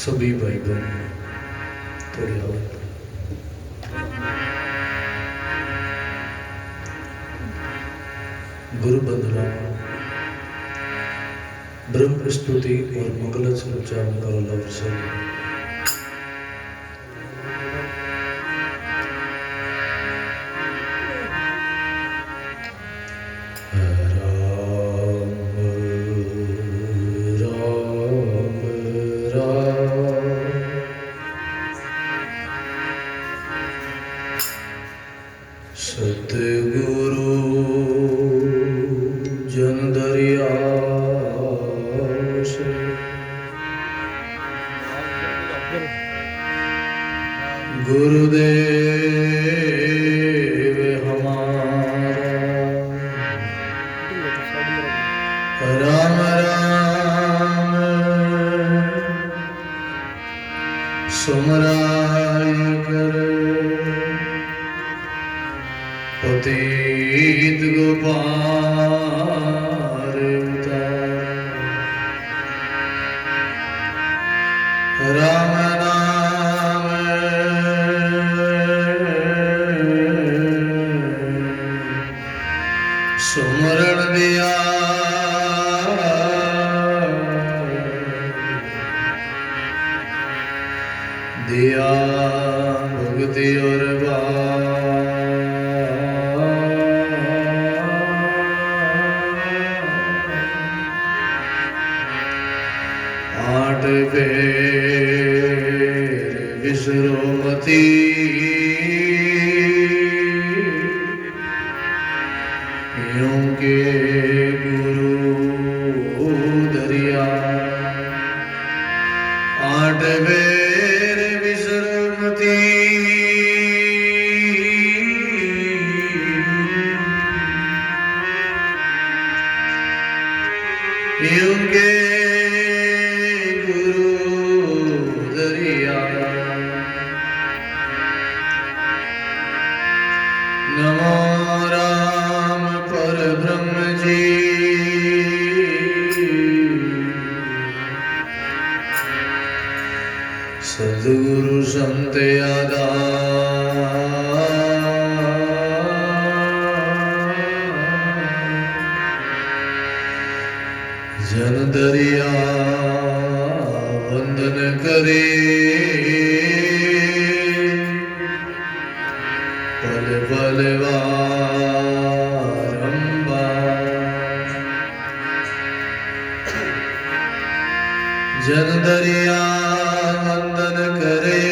सभी भाई बहन थोड़ी आवाज। गुरु बंदना ब्रह्म स्तुति और मंगल उच्चारण करो लव से। सतगुरु जन दरिया से गुरुदेव हमारा राम राम सुमराय कर पतित गोपार राम नाम सुमरण दिया दिया भक्ति और आठ फेर विसरो मती यूं के गुरु दरिया आठ फेर विसरो मती यूं के नमो राम पर ब्रह्म जी सद्गुरु संत आदा जन दरिया वंदन करे पल पल बारंबार जन दरिया वंदन करे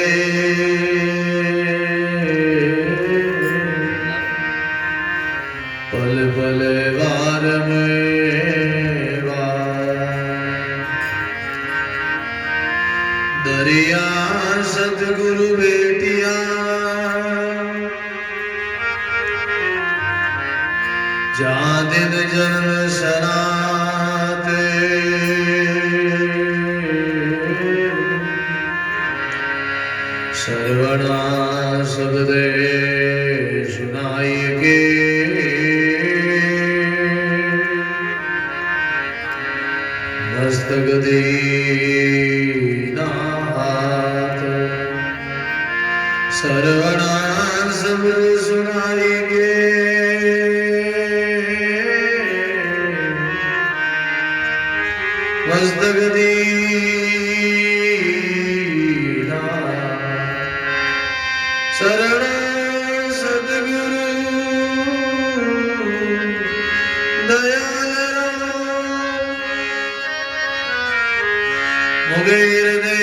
पल पल बार में दरिया सतगुरु बेटिया जहाँ दिन जन्म सनाते सर्वना सबदे सुनाई के मस्तक दीना हाथ सर्वना सबद सुनाई के मस्तक दीना शरण सद्गुरु दयाल मुगेर दे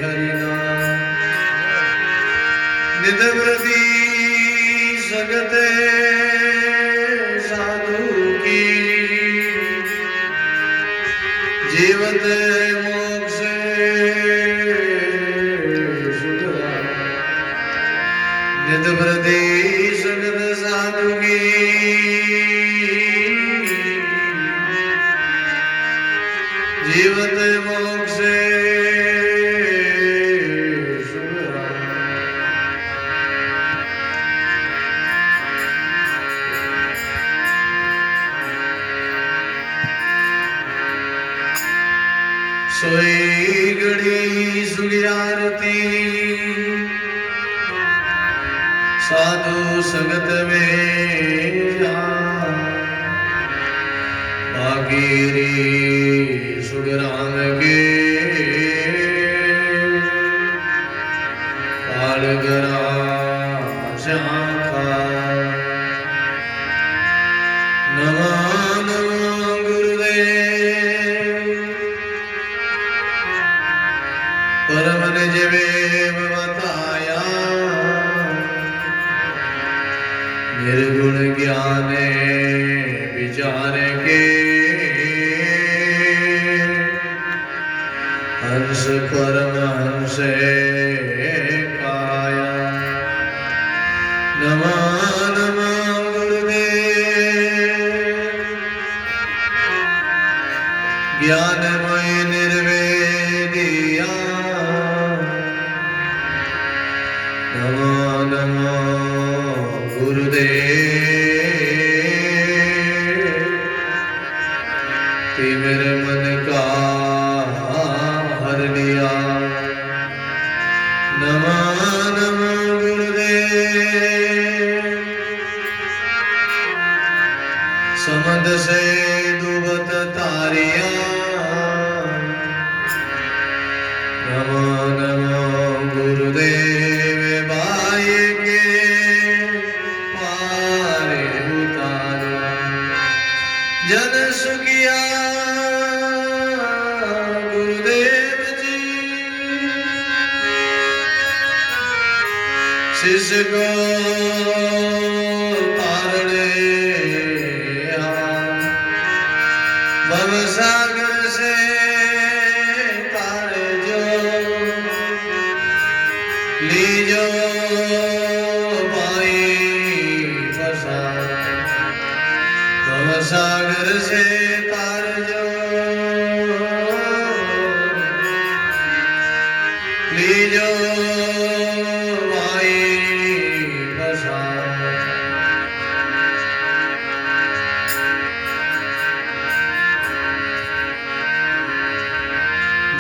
हरिनाम निध प्रति सगते जीवत मोक्ष सुधरा निध प्रति सगत साधु की जीवत मोक्ष सुधरा सोई घड़ी सुगियारती साधु संगत में भागीरी सुगराम के कालगरा शाखा नमो नमो गुरुदेव परम निज वेव बताया निर्गुण ज्ञान विचार के हंस परमहंस काया नमो नमो गुरुदेव ज्ञानमय निर्वेदिया नमो नमो गुरुदेव मेरे मन का हर लिया नमो नमो गुरुदेव समद से डूबत तारिया नमो नमो गुरुदेव बाई के पारे उतारो जन सुखिया शिष्य तारणे भव सागर से तारे जो लीजो पाई फसा भव सागर से तार जो लीजो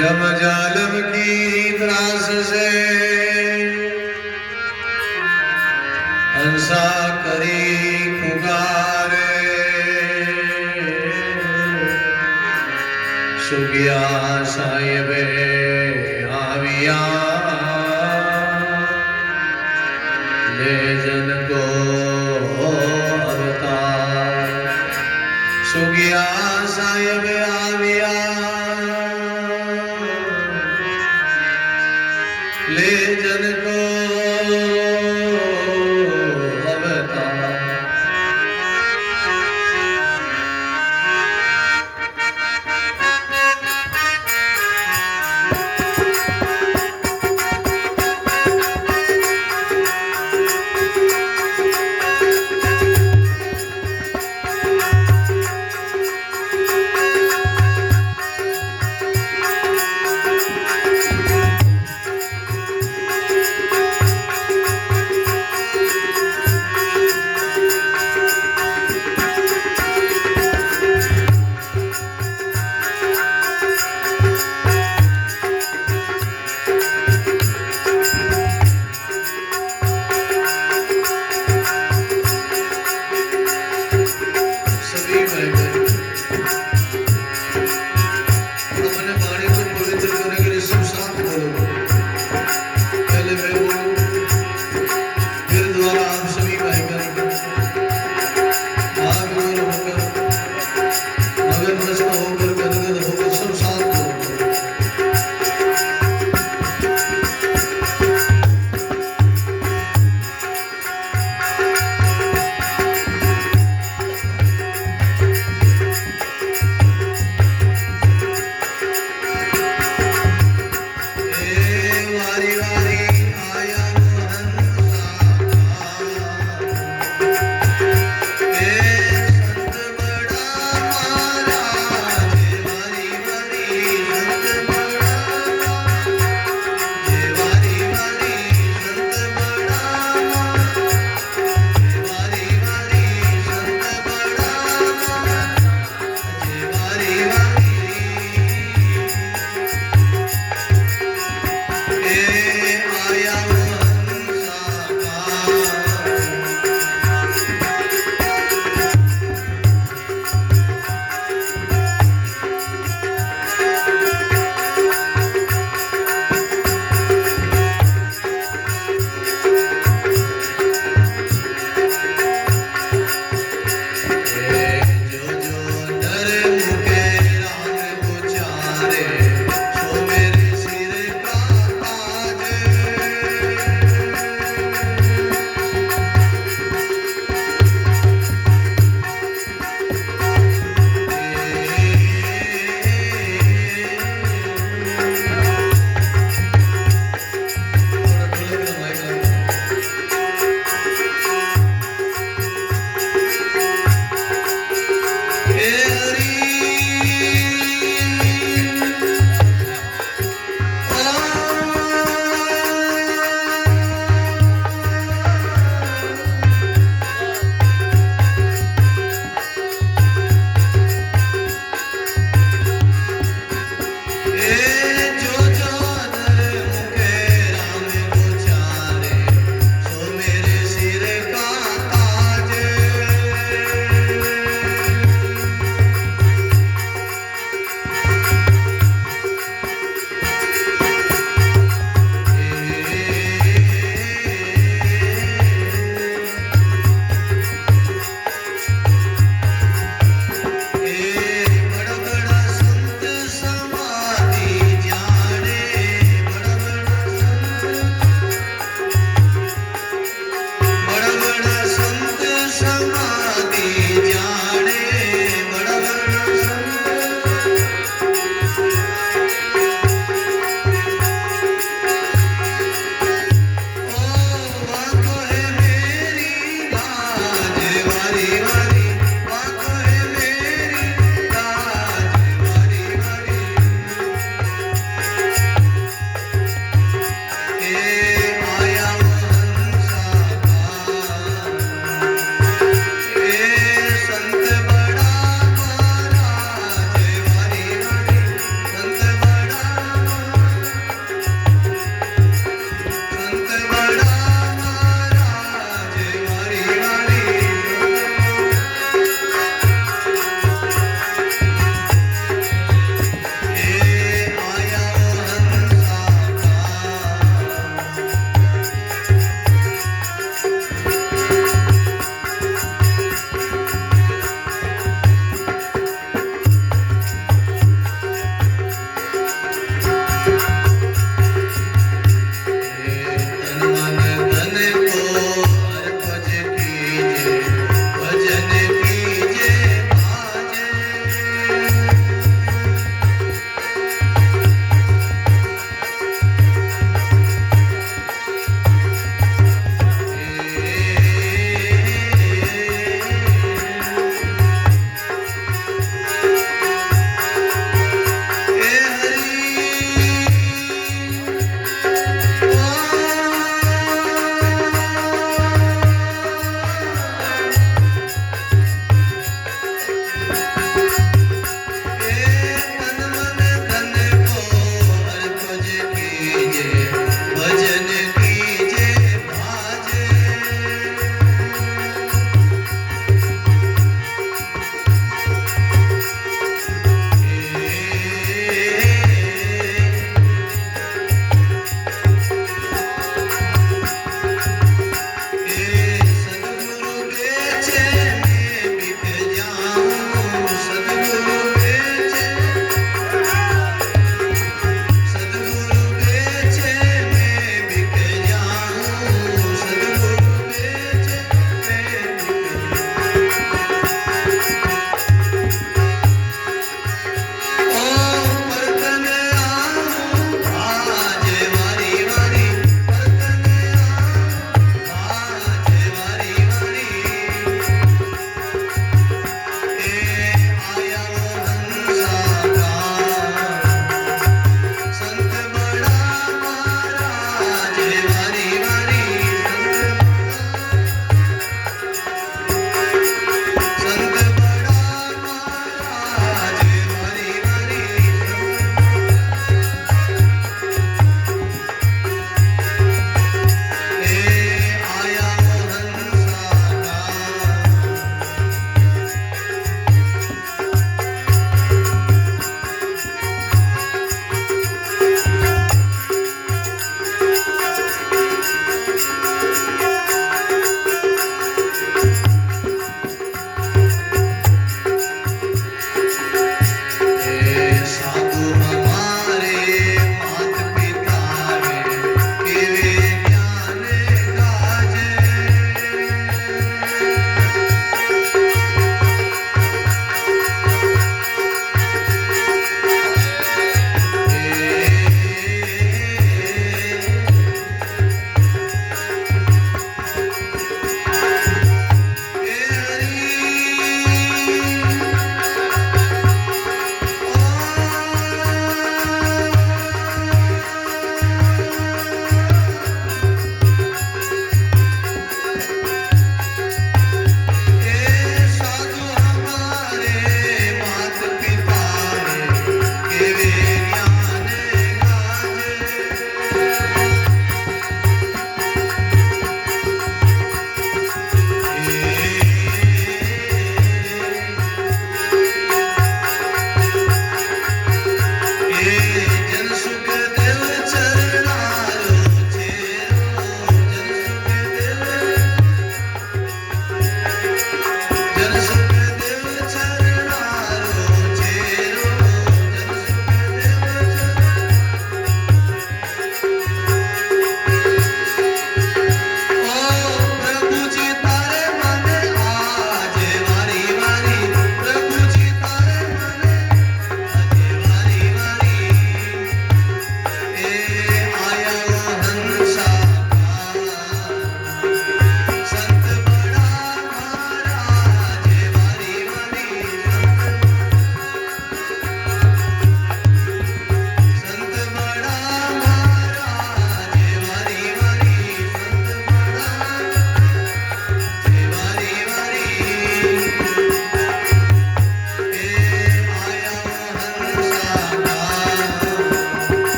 जब जालम की त्रास से हंसा करी पुकारे सुगिया साहिबे आविया ले जन को अवतार सुगिया साहिबे आविया ले जन को अवतार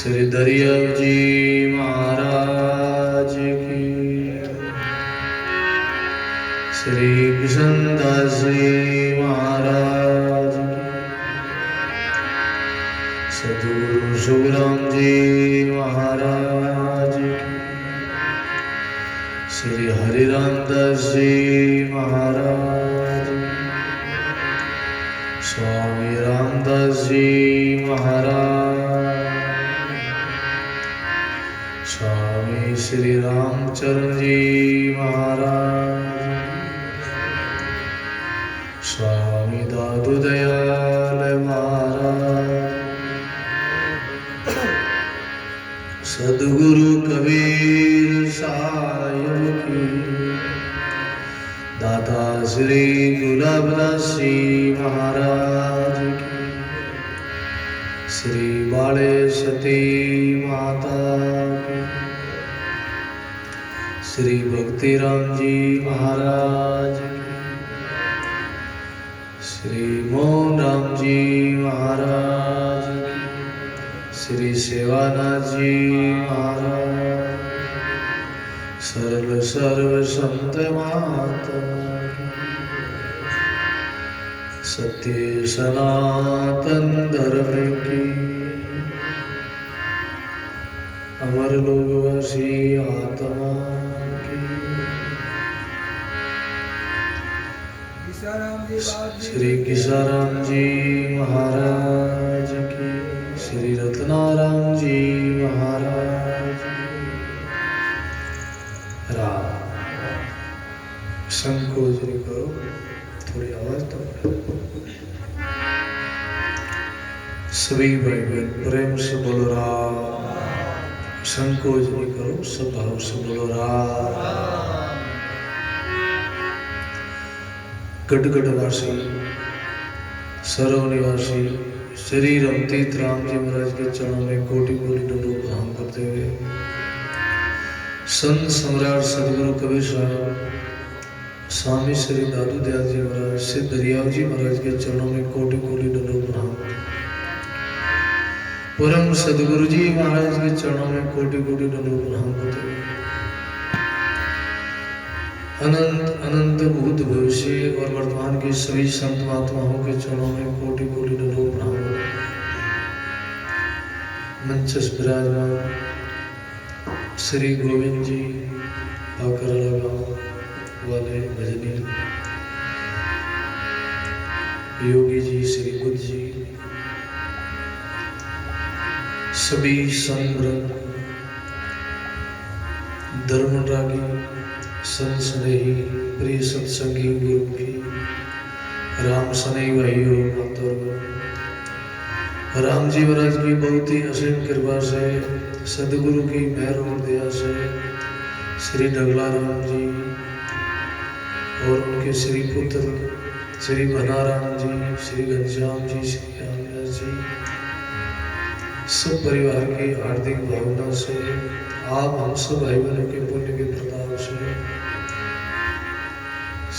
श्री दरियाव जी महाराज की, श्री किशनदास जी महाराज की, सद्गुरु सुखराम जी महाराज की, श्री हरिरामदास जी महाराज की, स्वामी रामदास जी महाराज, स्वामी श्री रामचरण जी महाराज, स्वामी दादू दयाल महाराज, सद्गुरु कबीर साहिब की, दाता श्री गुलाबदास जी महाराज की, श्री बाले सती माता की, श्री भक्तिराम जी महाराज की, श्री मोहन राम जी महाराज की, श्री सेवानाथ जी महाराज, सर्व सर्व संत माता की, सत्य सनातन धर्म की, अमर लोकवासी आत्मा की, श्री किसाराम जी महाराज की, श्री रत्नाराम जी महाराज की। राम संकोच नहीं करो, थोड़ी आवाज तो सभी भाई बहन प्रेम से बोलो राम। संकोच नहीं करो, सब भाव से बोलो राम। गढ़गढ़वासी सरव निवासी श्री रमतीत राम जी महाराज के चरणों में कोटि कोटि दंडों प्रणाम करते हुए संत सम्राट सदगुरु कबीर साहब, स्वामी श्री दादू दयाल जी महाराज, श्री दरियाव जी महाराज के चरणों में कोटि कोटि दंडों प्रणाम, परम सदगुरु जी महाराज के चरणों में कोटि कोटि दंडों प्रणाम करते हुए अनंत अनंत भूत भविष्य और वर्तमान के सभी संत महात्माओं के चरणों में कोटि कोटि दंडों प्रणाम करते हुए मंचस विराजमान श्री गोविंद जी पाकरला गांव वाले भजनी योगी जी, श्री बुद्ध जी, सभी संत धर्मरागी संत स्नेही प्रिय सत्संगी गुरुमुखी राम स्नेही भाइयों माताओं, राम जी महाराज की बहुत ही असीम कृपा से, सदगुरु की मेहर और दया से श्री डगला राम जी और उनके श्री पुत्र श्री भनाराम जी, श्री घनश्याम जी, श्री रामदास जी, सब परिवार की हार्दिक भावना से आप हम सब भाई बहनों के पुण्य के प्रताप से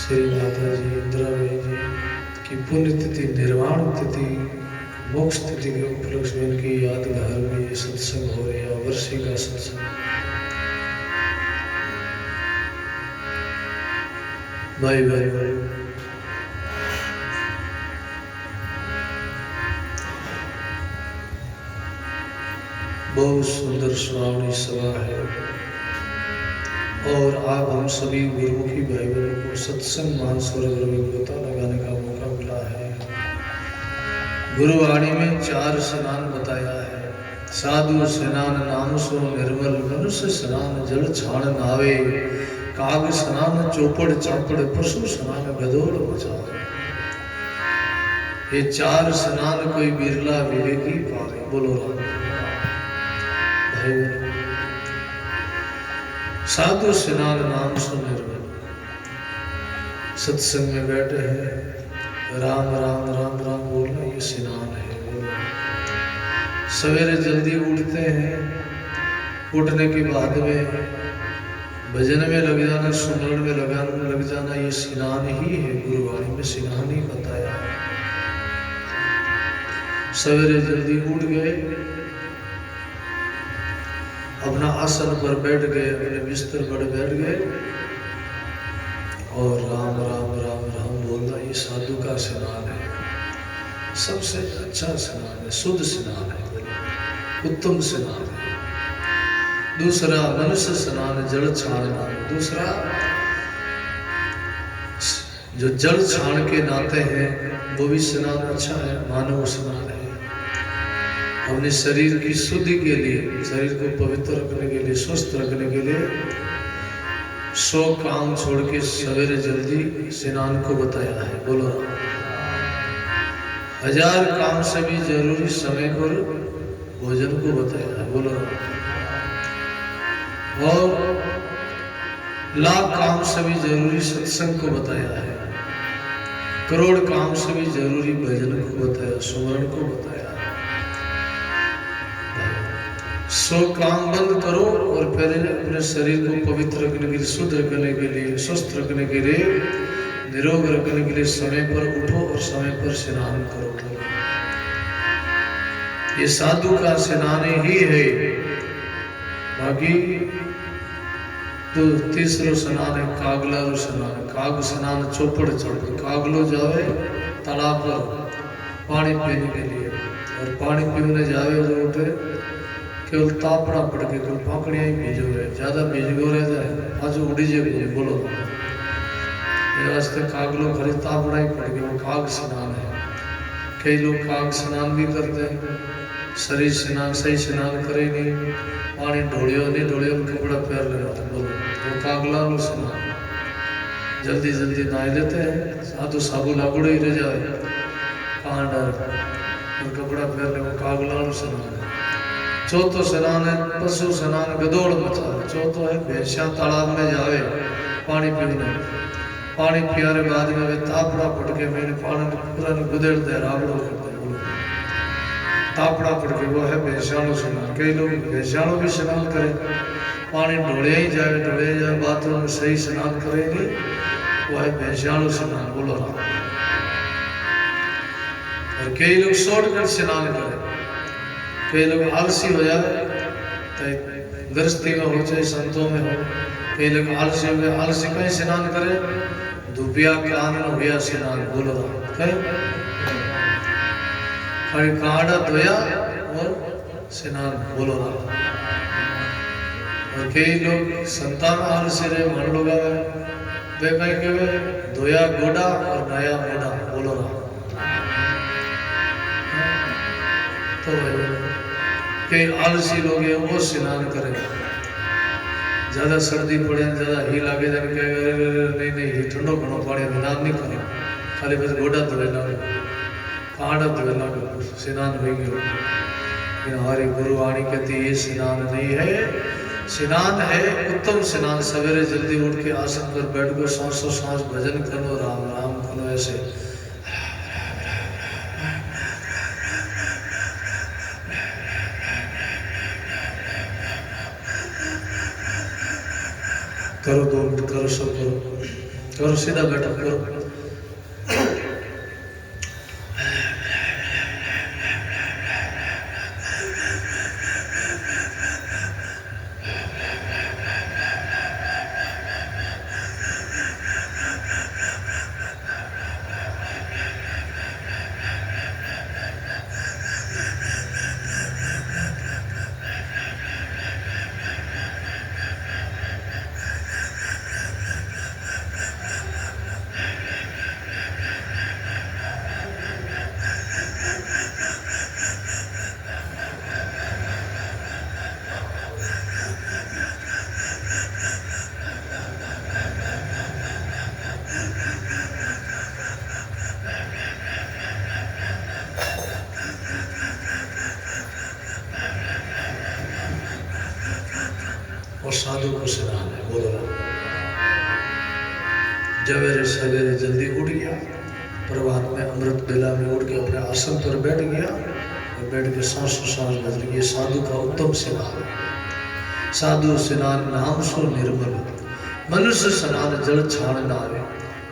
श्री माता जी इंदिराबाई जी की पुण्य तिथि, निर्वाण तिथि, मोक्ष तिथि के उपलक्ष्य में इनकी यादगार में ये सत्संग हो रहा है, वर्षी का सत्संग। भाई भाई बहुत सुंदर सुहावनी सभा है और आप हम सभी गुरुमुखी भाई बहनों को सत्संग महासरोवर में गोता लगाने का मौका मिला है। गुरुवाणी में 4 स्नान बताया है। साधु स्नान नाम सो निर्मल, मनुष्य स्नान जल छाण नावे, काग स्नान चौपड़ चापड़, पशु स्नान गदोड़ मचावे। ये 4 स्नान कोई बिरला विवेकी पावे। बोलो राम। साधु स्नान नाम सो निर्मल, सत्संग में बैठे हैं, राम राम राम राम बोलना ये स्नान है। सवेरे जल्दी उठते हैं, उठने के बाद में भजन में लग जाना, सुमरण में लग जाना, ये स्नान ही है। गुरुवाणी में स्नान ही बताया है। सवेरे जल्दी उठ गए, अपना आसन पर बैठ गए, अपने बिस्तर पर बैठ गए और राम राम राम राम बोलना। ये साधु का स्नान है, सबसे अच्छा स्नान है, शुद्ध स्नान है, उत्तम स्नान है। दूसरा मनुष्य स्नान जल छाड़ना। दूसरा जो जल छाड़ के नहाते हैं वो भी स्नान अच्छा है, मानव स्नान है। अपने शरीर की शुद्धि के लिए, शरीर को पवित्र रखने के लिए, स्वस्थ रखने के लिए 100 काम छोड़ के सवेरे जल्दी स्नान को बताया है। बोलो, 1000 काम से भी जरूरी समय पर भोजन को बताया है। बोलो, और लाख काम से भी जरूरी सत्संग को बताया है। करोड़ काम से भी जरूरी भजन को बताया, सुमरण को बताया। 100 काम बंद करो और पहले अपने शरीर को पवित्र रखने के लिए, शुद्ध रखने के लिए, स्वस्थ रखने के लिए, निरोग रखने के लिए समय पर उठो और समय पर स्नान करो। ये साधु का स्नान ही है। बाकी तो तीसरो स्नान है कागलारो स्नान। काग स्नान चौपड़ चढ़, कागलो जावे तालाब पर पानी पीने के लिए, और पानी पीने जावे जो उठे केवल तापड़ा पड़ के, केवल पाकड़िया ही भीजो है, ज्यादा भीजो रह जाए आज उड़ी जाए। बोलो, वास्ते कागलो खरी तापड़ा ही पड़ गया, वो काग स्नान है। कई लोग काग स्नान भी करते हैं, शरीर स्नान सही स्नान करे नहीं, पानी ढोलियो नहीं ढोलियो, कपड़ा पैर लगाते। बोलो, वो कागला स्नान जल्दी जल्दी नहा लेते हैं, साधु साबु लागुड़े ही रह जाए, कहाँ डर और कपड़ा पैर ले, वो कागला स्नान है। चौथो स्नान है पशु स्नान, गदौड़ मचा। चौथो है भैंसा तालाब में जावे पानी पीने, पानी पियारे बाद में वे तापड़ा पड़ के मैंने पानी पूरा गुदेड़ दे रावड़ो करते। बोलो, तापड़ा पड़ के, वो है भैंसाणु स्नान। कई लोग भैंसाणु भी स्नान करें, पानी ढोड़े ही जाए बाथरूम में सही स्नान करेंगे, वो है भैंसाणु स्नान। बोलो, और कई लोग शॉर्टकट स्नान करें, कई लोग आलसी हो जाए, चाहे गृहस्थी में हो चाहे संतों में हो, कई लोग आलसी हो गए, आलसी कहीं स्नान करे, धुपिया के आनंद हुआ स्नान। बोलो, कहीं खड़ी काड़ा धोया और स्नान। बोलो, और कई लोग संतान आलसी रहे, मन लोग वे कहीं के धोया गोड़ा और नया मोड़ा। बोलो, तो कई आलसी लोग हैं वो स्नान करें, ज्यादा सर्दी पड़े, ज्यादा ही लागे, नहीं नहीं ये ठंडो घणो पानी स्नान नहीं करे, खाली बस गोड़ा धोए लागे, कांडा धोए लागे, स्नान हो गया। लेकिन हमारी गुरुवाणी कहती ये स्नान नहीं है, स्नान है उत्तम स्नान। सवेरे जल्दी उठ के आसन पर बैठ कर सांसों सांस भजन करो, राम राम करो, ऐसे करो, 2 मिनट करो, सब करो, सीधा बैठो, करो। और साधु को स्नान है। बोलो, जवेरे सवेरे जल्दी उठ गया, प्रभात में अमृत बेला में उठ के अपने आसन पर बैठ गया और बैठ के सांसों सांस बदल गया। साधु का उत्तम स्नान है। साधु स्नान नाम सो निर्मल, मनुष्य स्नान जल छाड़ नावे,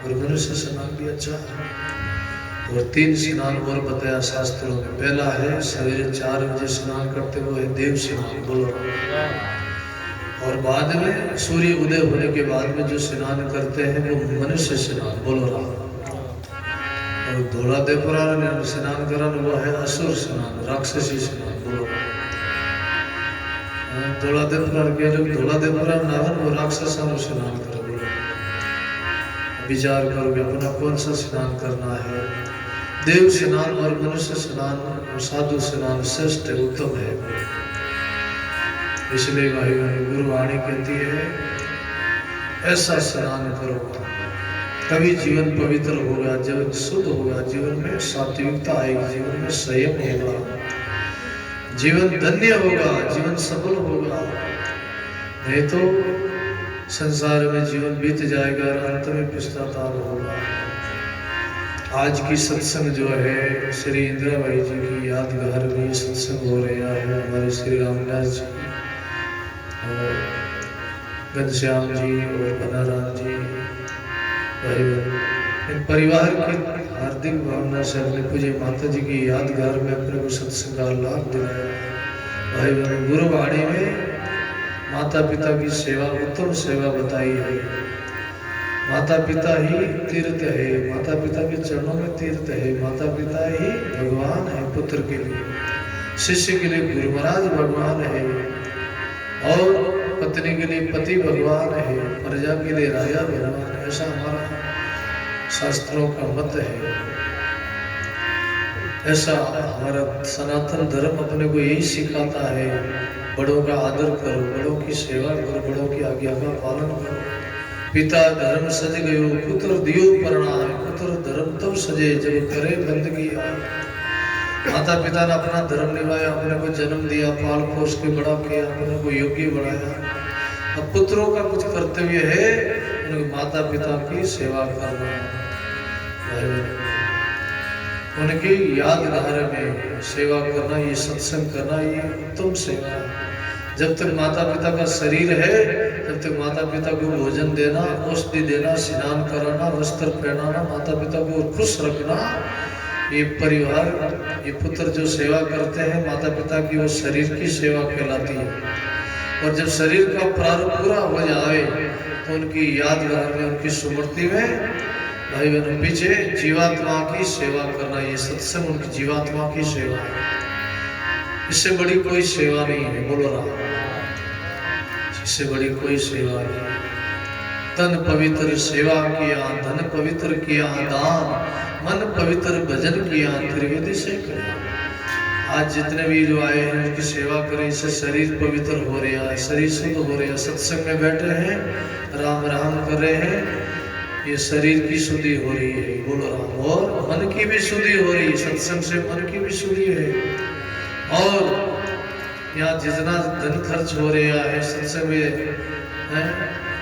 और मनुष्य स्नान भी अच्छा है। और 3 स्नान और बताया शास्त्रों में। पहला है सवेरे 4 बजे स्नान करते हुए देव स्नान। बोलो, और बाद में सूर्य उदय होने के बाद में जो स्नान करते हैं वो मनुष्य स्नान, बोलो राम। और धोला देवपुरा ने स्नान करा वो है असुर स्नान, राक्षसी स्नान, बोलो राम। धोला देवपुरा के लोग धोला देवपुरा नावन वो राक्षसा स्नान करे, बोलो। विचार करोगे अपना कौन सा स्नान करना है। देव स्नान और मनुष्य स्नान और साधु स्नान श्रेष्ठ उत्तम है। इसलिए भाई गुरुवाणी कहती है ऐसा स्नान करो तभी जीवन पवित्र होगा, जीवन शुद्ध होगा, जीवन में सात्विकता आएगी, जीवन में संयम होगा, जीवन धन्य होगा, जीवन सफल होगा। नहीं तो संसार में जीवन बीत जाएगा और अंत में पश्चाताप होगा। आज की सत्संग जो है श्री इंदिराबाई जी की यादगार में सत्संग हो रहा है। हमारे श्री रामदास जी और घनश्याम जी और बनाराम जी भाई इन परिवार की हार्दिक भावना से अपने पूज्य माता जी की यादगार में अपने को सत्संग का लाभ दिलाया। भाई बहन गुरुवाणी में माता पिता की सेवा उत्तम सेवा बताई है। माता पिता ही तीर्थ है, माता पिता के चरणों में तीर्थ है, माता पिता ही भगवान है पुत्र के लिए, शिष्य के लिए गुरु महाराज भगवान है और पत्नी के लिए पति भगवान है, प्रजा के लिए राजा भगवान है। ऐसा हमारा शास्त्रों का मत है। ऐसा हमारा सनातन धर्म अपने को यही सिखाता है। बड़ों का आदर करो, बड़ों की सेवा करो, बड़ों की आज्ञा का पालन करो। पिता धर्म सज गयो पुत्र दियो प्रणाम, पुत्र धर्म तब सजे जब करे बंदगी आए। माता पिता ने अपना धर्म निभाया, अपने को जन्म दिया, पाल पोष के बड़ा किया, अपने को योग्य बनाया। अब पुत्रों का कुछ कर्तव्य है, उनके माता पिता की सेवा करना, उनकी यादगार में सेवा करना, ये सत्संग करना, ये उत्तम सेवा है। जब तक माता पिता का शरीर है तब तक माता पिता को भोजन देना, औषधि देना, स्नान कराना, वस्त्र पहनाना, माता पिता को खुश रखना, ये परिवार, ये पुत्र जो सेवा करते हैं माता पिता की, वो शरीर की सेवा कहलाती है। और जब शरीर का प्रारंभ पूरा हो जाए तो उनकी यादगार में, उनकी स्मृति में भाई बहनों पीछे जीवात्मा की सेवा करना, ये सत्संग उनकी जीवात्मा की सेवा है। इससे बड़ी कोई सेवा नहीं है, बोलो राम। इससे बड़ी कोई सेवा नहीं। तन पवित्र सेवा किया, धन पवित्र किया दान, मन पवित्र भजन किया, त्रिवेदी से किया। आज जितने भी जो आए हैं उनकी सेवा करें, इससे शरीर पवित्र हो रहा है, शरीर शुद्ध हो रहा है। सत्संग में बैठे हैं, राम राम कर रहे हैं, ये शरीर की शुद्धि हो रही है, बोलो राम। और मन की भी शुद्धि हो रही है, सत्संग से मन की भी शुद्धि है। और यहाँ जितना धन खर्च हो रहा है सत्संग में है,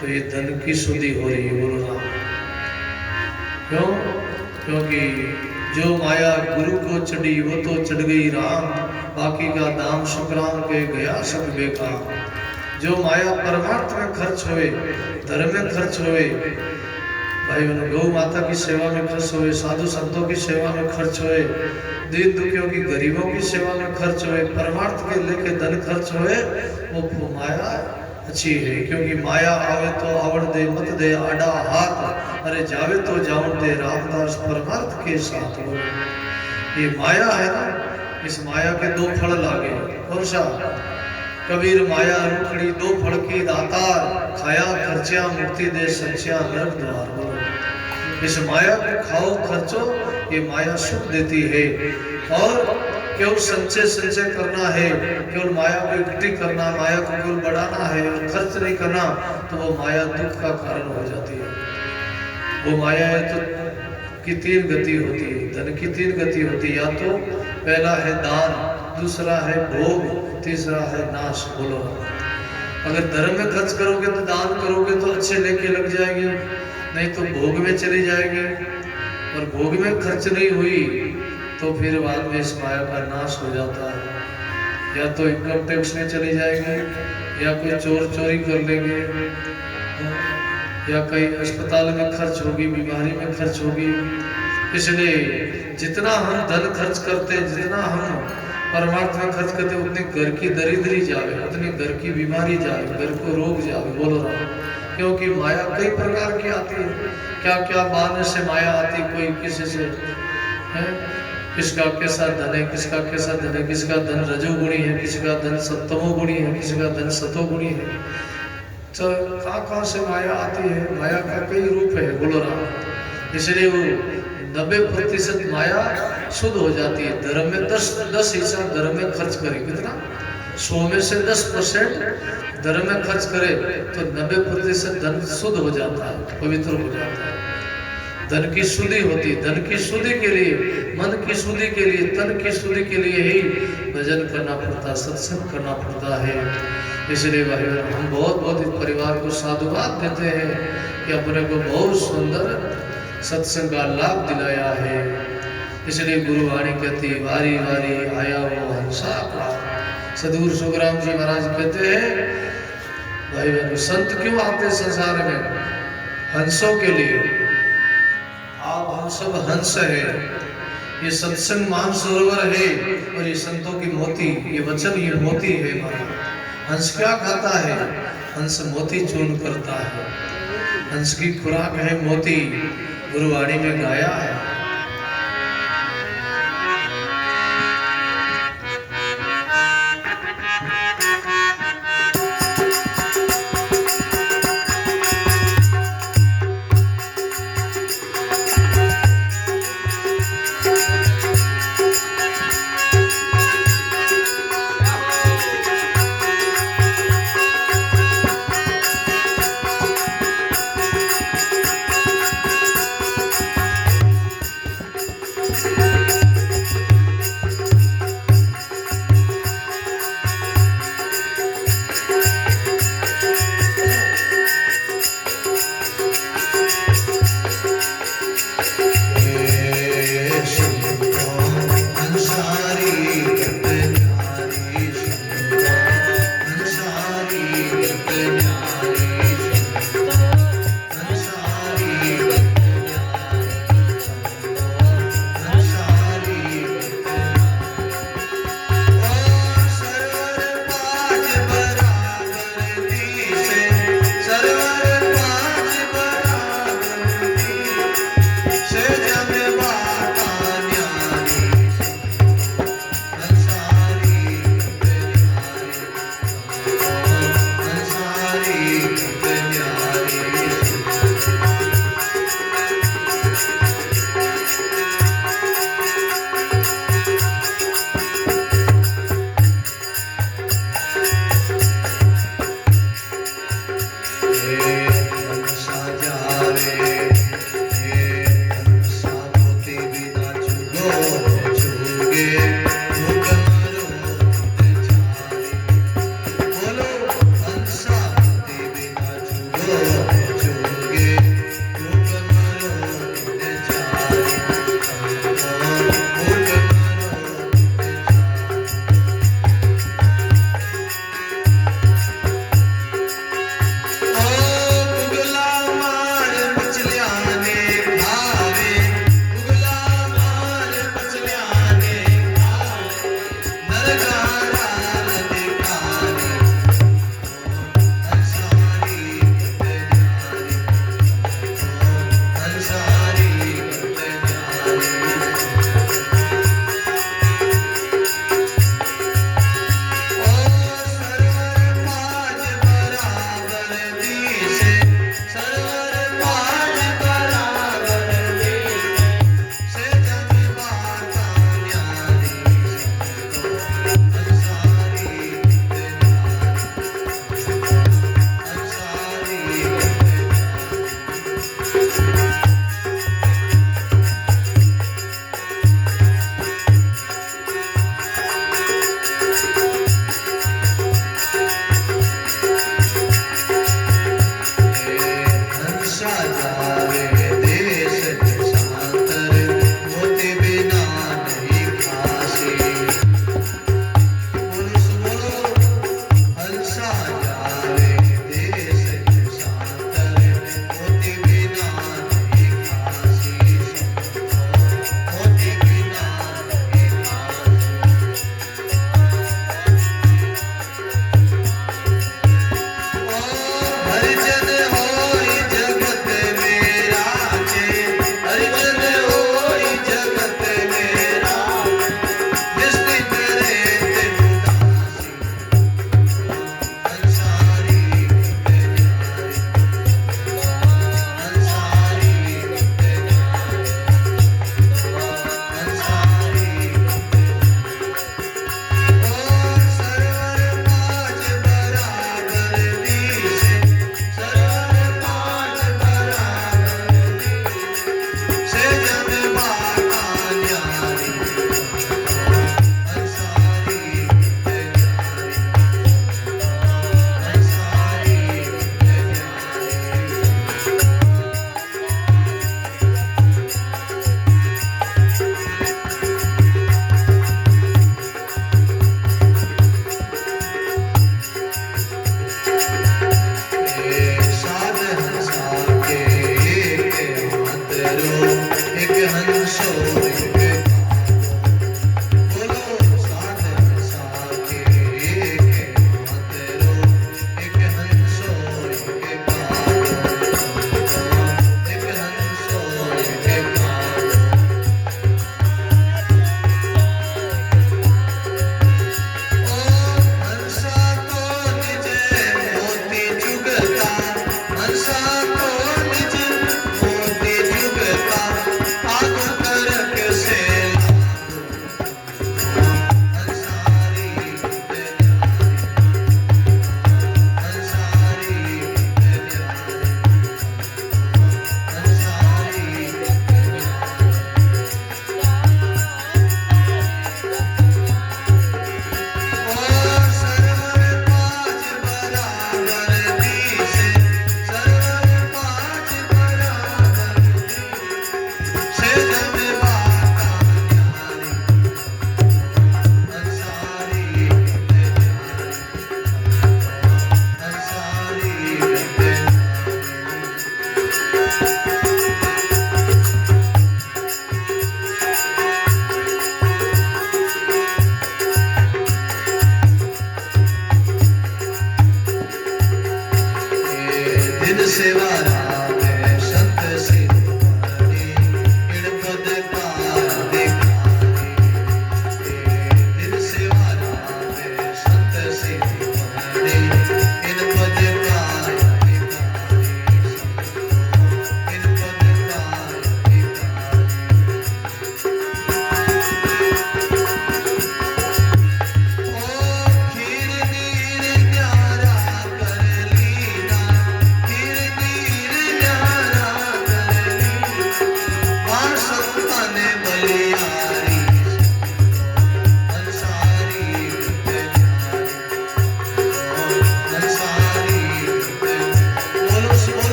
तो ये धन की शुद्धि हो रही है, बोलो राम। क्यों? क्योंकि जो माया गुरु को चढ़ी वो तो चढ़ गई राम, बाकी का दाम शुक्राम के गया सब बेकार। जो माया परमार्थ में खर्च हुए, धर्म में खर्च हुए, भाई बहनों गौ माता की सेवा में खर्च हुए, साधु संतों की सेवा में खर्च हुए, दीन दुखियों की गरीबों की सेवा में खर्च हुए, परमार्थ के लेके धन खर्च हुए, वो माया अच्छी है। क्योंकि माया आवे तो आवड़ दे मत दे आड़ा हाथ, अरे जावे तो जाऊं दे रामदास परमार्थ के साथ। ये माया है ना, इस माया के दो फल लागे। कौन सा? कबीर माया रूखड़ी दो फल की दातार, खाया खर्चा मुक्ति दे सच्चा नरक द्वार। इस माया को खाओ खर्चो, ये माया सुख देती है। और केवल संचय करना है, केवल माया को इकट्ठी करना, माया को केवल बढ़ाना है और खर्च नहीं करना, तो वो माया दुख का कारण हो जाती है। वो माया है तो की तीन गति होती है, धन की तीन गति होती है। या तो पहला है दान, दूसरा है भोग, तीसरा है नाश। बोलो अगर धर्म में खर्च करोगे तो दान करोगे तो अच्छे लेके लग जाएगी, नहीं तो भोग में चली जाएगी। और भोग में खर्च नहीं हुई तो फिर बाद में इस माया का नाश हो जाता है। या तो इनकम टैक्स में चली जाएगी, या कोई चोर चोरी कर लेंगे, या कहीं अस्पताल में खर्च होगी, बीमारी में खर्च होगी। इसलिए जितना हम धन खर्च करते हैं, जितना हम परमात्मा खर्च करते उतने घर की दरिद्री जावे, उतने घर की बीमारी जावे, घर को रोग जावे। बोलो राम। क्योंकि माया कई प्रकार की आती है, क्या क्या बहाने से माया आती, कोई किसी से है, किसका कैसा धन है, किसका कैसा धन है, किसका धन रजोगुणी है, किसका धन सप्तमोगुणी है, किसका धन सतोगुणी है। तो कहाँ से माया आती है, माया का कई रूप है। बोलो राम। इसलिए वो 90% माया शुद्ध हो जाती है। धर्म में 10 हिस्सा धर्म में खर्च करे, कितना 100 में से 10% धर्म में खर्च करे तो 90% धन शुद्ध हो जाता है, पवित्र हो जाता है। धन की शुद्धि होती है। धन की शुद्धि के लिए, मन की शुद्धि के लिए, तन की शुद्धि के लिए ही भजन करना पड़ता, सत्संग करना पड़ता है। इसलिए भाई हम बहुत बहुत इस परिवार को साधुवाद देते हैं कि अपने को बहुत सुंदर सत्संग का लाभ दिलाया है। इसलिए गुरुवाणी कहती वारी वारी आया वो हंसा का। सदगुरु सुखराम जी महाराज कहते हैं भाई बहन, संत क्यों आते संसार में? हंसों के लिए। आप हम सब हंस है। ये सत्संग मानसरोवर है और ये संतों की मोती, ये वचन ये मोती है हमारा। हंस क्या खाता है? हंस मोती चूर्ण करता है। हंस की खुराक है मोती, गुरुवाणी में गाया है।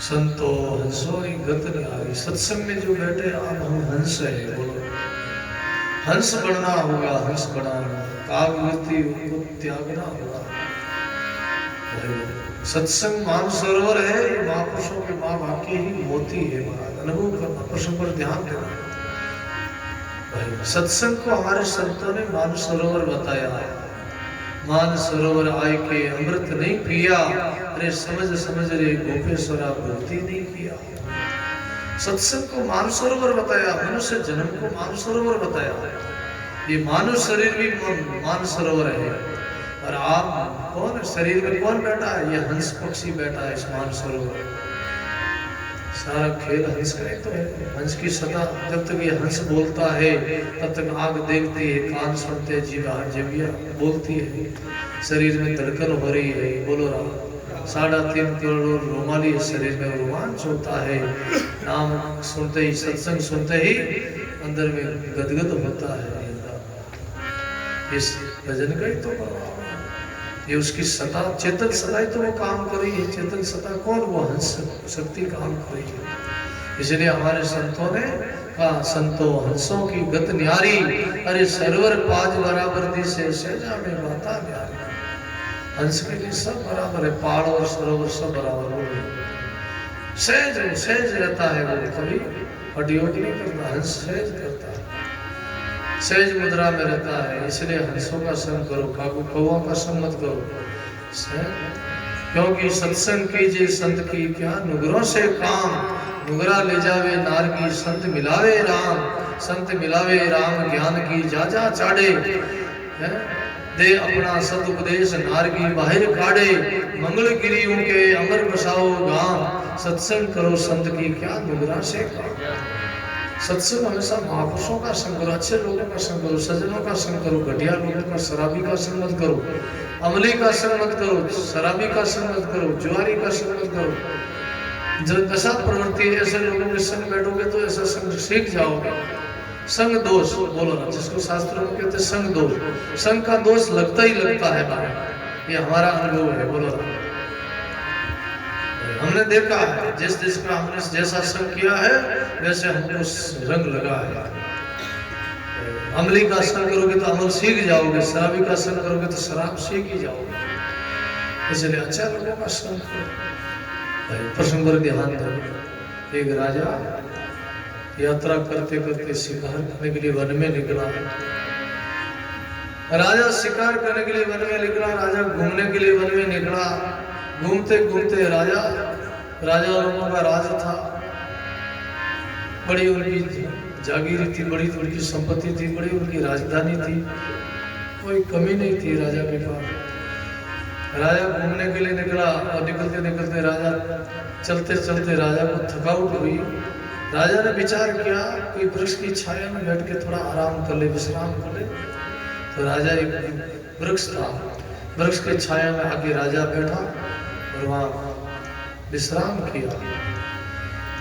संतो हंसो ही गत न्यारी। सत्संग में जो बैठे आप हम हंस है, बोलो हंस बनना होगा, हंस बनाना, कागवृत्ति उनको त्यागना होगा। सत्संग मान सरोवर है, ये महापुरुषों के माँ वाक्य ही मोती है महाराज, अनुभव करना, पुरुषों पर ध्यान देना भाई। सत्संग को हमारे संतों ने मान सरोवर बताया है। मान सरोवर आय के अमृत नहीं पिया, अरे समझ समझ रे गोपेश्वरा भक्ति नहीं किया। सत्संग को मान सरोवर बताया, मनुष्य जन्म को मान सरोवर बताया। ये मानव शरीर भी मान सरोवर है। और आप कौन शरीर में कौन बैठा है? ये हंस पक्षी बैठा है इस मान सरोवर। सारा खेल हंस का ही तो है। हंस की सदा जब तक ये हंस बोलता है तब तक आंख देखती है, कान सुनते, जीविया बोलती है, शरीर में धड़कन हो रही है। बोलो राम, 3.5 करोड़ रोमाली शरीर में रोमांच होता है। नाम सुनते ही, सत्संग सुनते ही अंदर में गदगद होता है। इस भजन का ही तो ये उसकी सत्ता, चेतन सत्ता ही तो वो काम कर रही है। चेतन सत्ता कौन? वो हंस शक्ति काम कर रही है। इसलिए हमारे संतों ने कहा, संतो हंसों की गत न्यारी, अरे सरवर पाज बराबर दी से सहजा में बाता न्यारी। हंस के लिए सब बराबर है, पहाड़ और सरोवर सब बराबर है। सहज सहज रहता है वो, कभी हटियोग नहीं करता। हंस सहज करता है, सहज मुद्रा में रहता है। इसलिए हंसों का संग करो, काबू कौवा का संग मत करो। क्योंकि सत्संग कीजिए संत की क्या नुगरों से काम, नुगरा ले जावे नार की संत मिलावे राम। संत मिलावे राम ज्ञान की जा जा चाड़े, दे अपना सद उपदेश नार की बाहर काढ़े। मंगल गिरियों के अमर बसाओ गाम, सत्संग करो संत की क्या नुगरा से काम। सत्संग हमेशा महापुरुषों का संग करो, अच्छे लोगों का संग करो, सज्जनों का संग करो, घटिया लोगों का, शराबी का संग मत करो, अमली का संग मत करो, शराबी का संग मत करो, जुआरी का संग मत करो। जो दशा प्रवृत्ति है ऐसे लोगों के संग बैठोगे तो ऐसा संग सीख जाओगे। संग दोष बोलो ना, जिसको शास्त्रों में कहते हैं संग दोष। संग का दोष लगता ही लगता है ना, ये हमारा अनुभव है। बोलो ना, हमने देखा है, जिस जिसका हमने जैसा संग किया है वैसे हमको रंग लगा है। अमली का संग करोगे तो अमल सीख जाओगे, शराबी का संग करोगे तो शराब सीख ही जाओगे। इसलिए अच्छा लोगों का संग करो। प्रसंग पर ध्यान दो। एक राजा यात्रा करते करते शिकार करने के लिए वन में निकला। राजा शिकार करने के लिए वन में निकला, राजा घूमने के लिए वन में निकला। घूमते घूमते राजा लोगों का राज था, बड़ी उनकी जागीरी थी, बड़ी उनकी संपत्ति थी, बड़ी उनकी राजधानी थी, कोई कमी नहीं थी राजा के पास। राजा घूमने के लिए निकला और निकलते निकलते राजा चलते चलते राजा को थकावट हुई। राजा ने विचार किया कोई वृक्ष की छाया में बैठ के थोड़ा आराम कर ले, विश्राम कर ले। तो राजा एक वृक्ष था, वृक्ष के छाया में आके राजा बैठा और वहां विश्राम किया।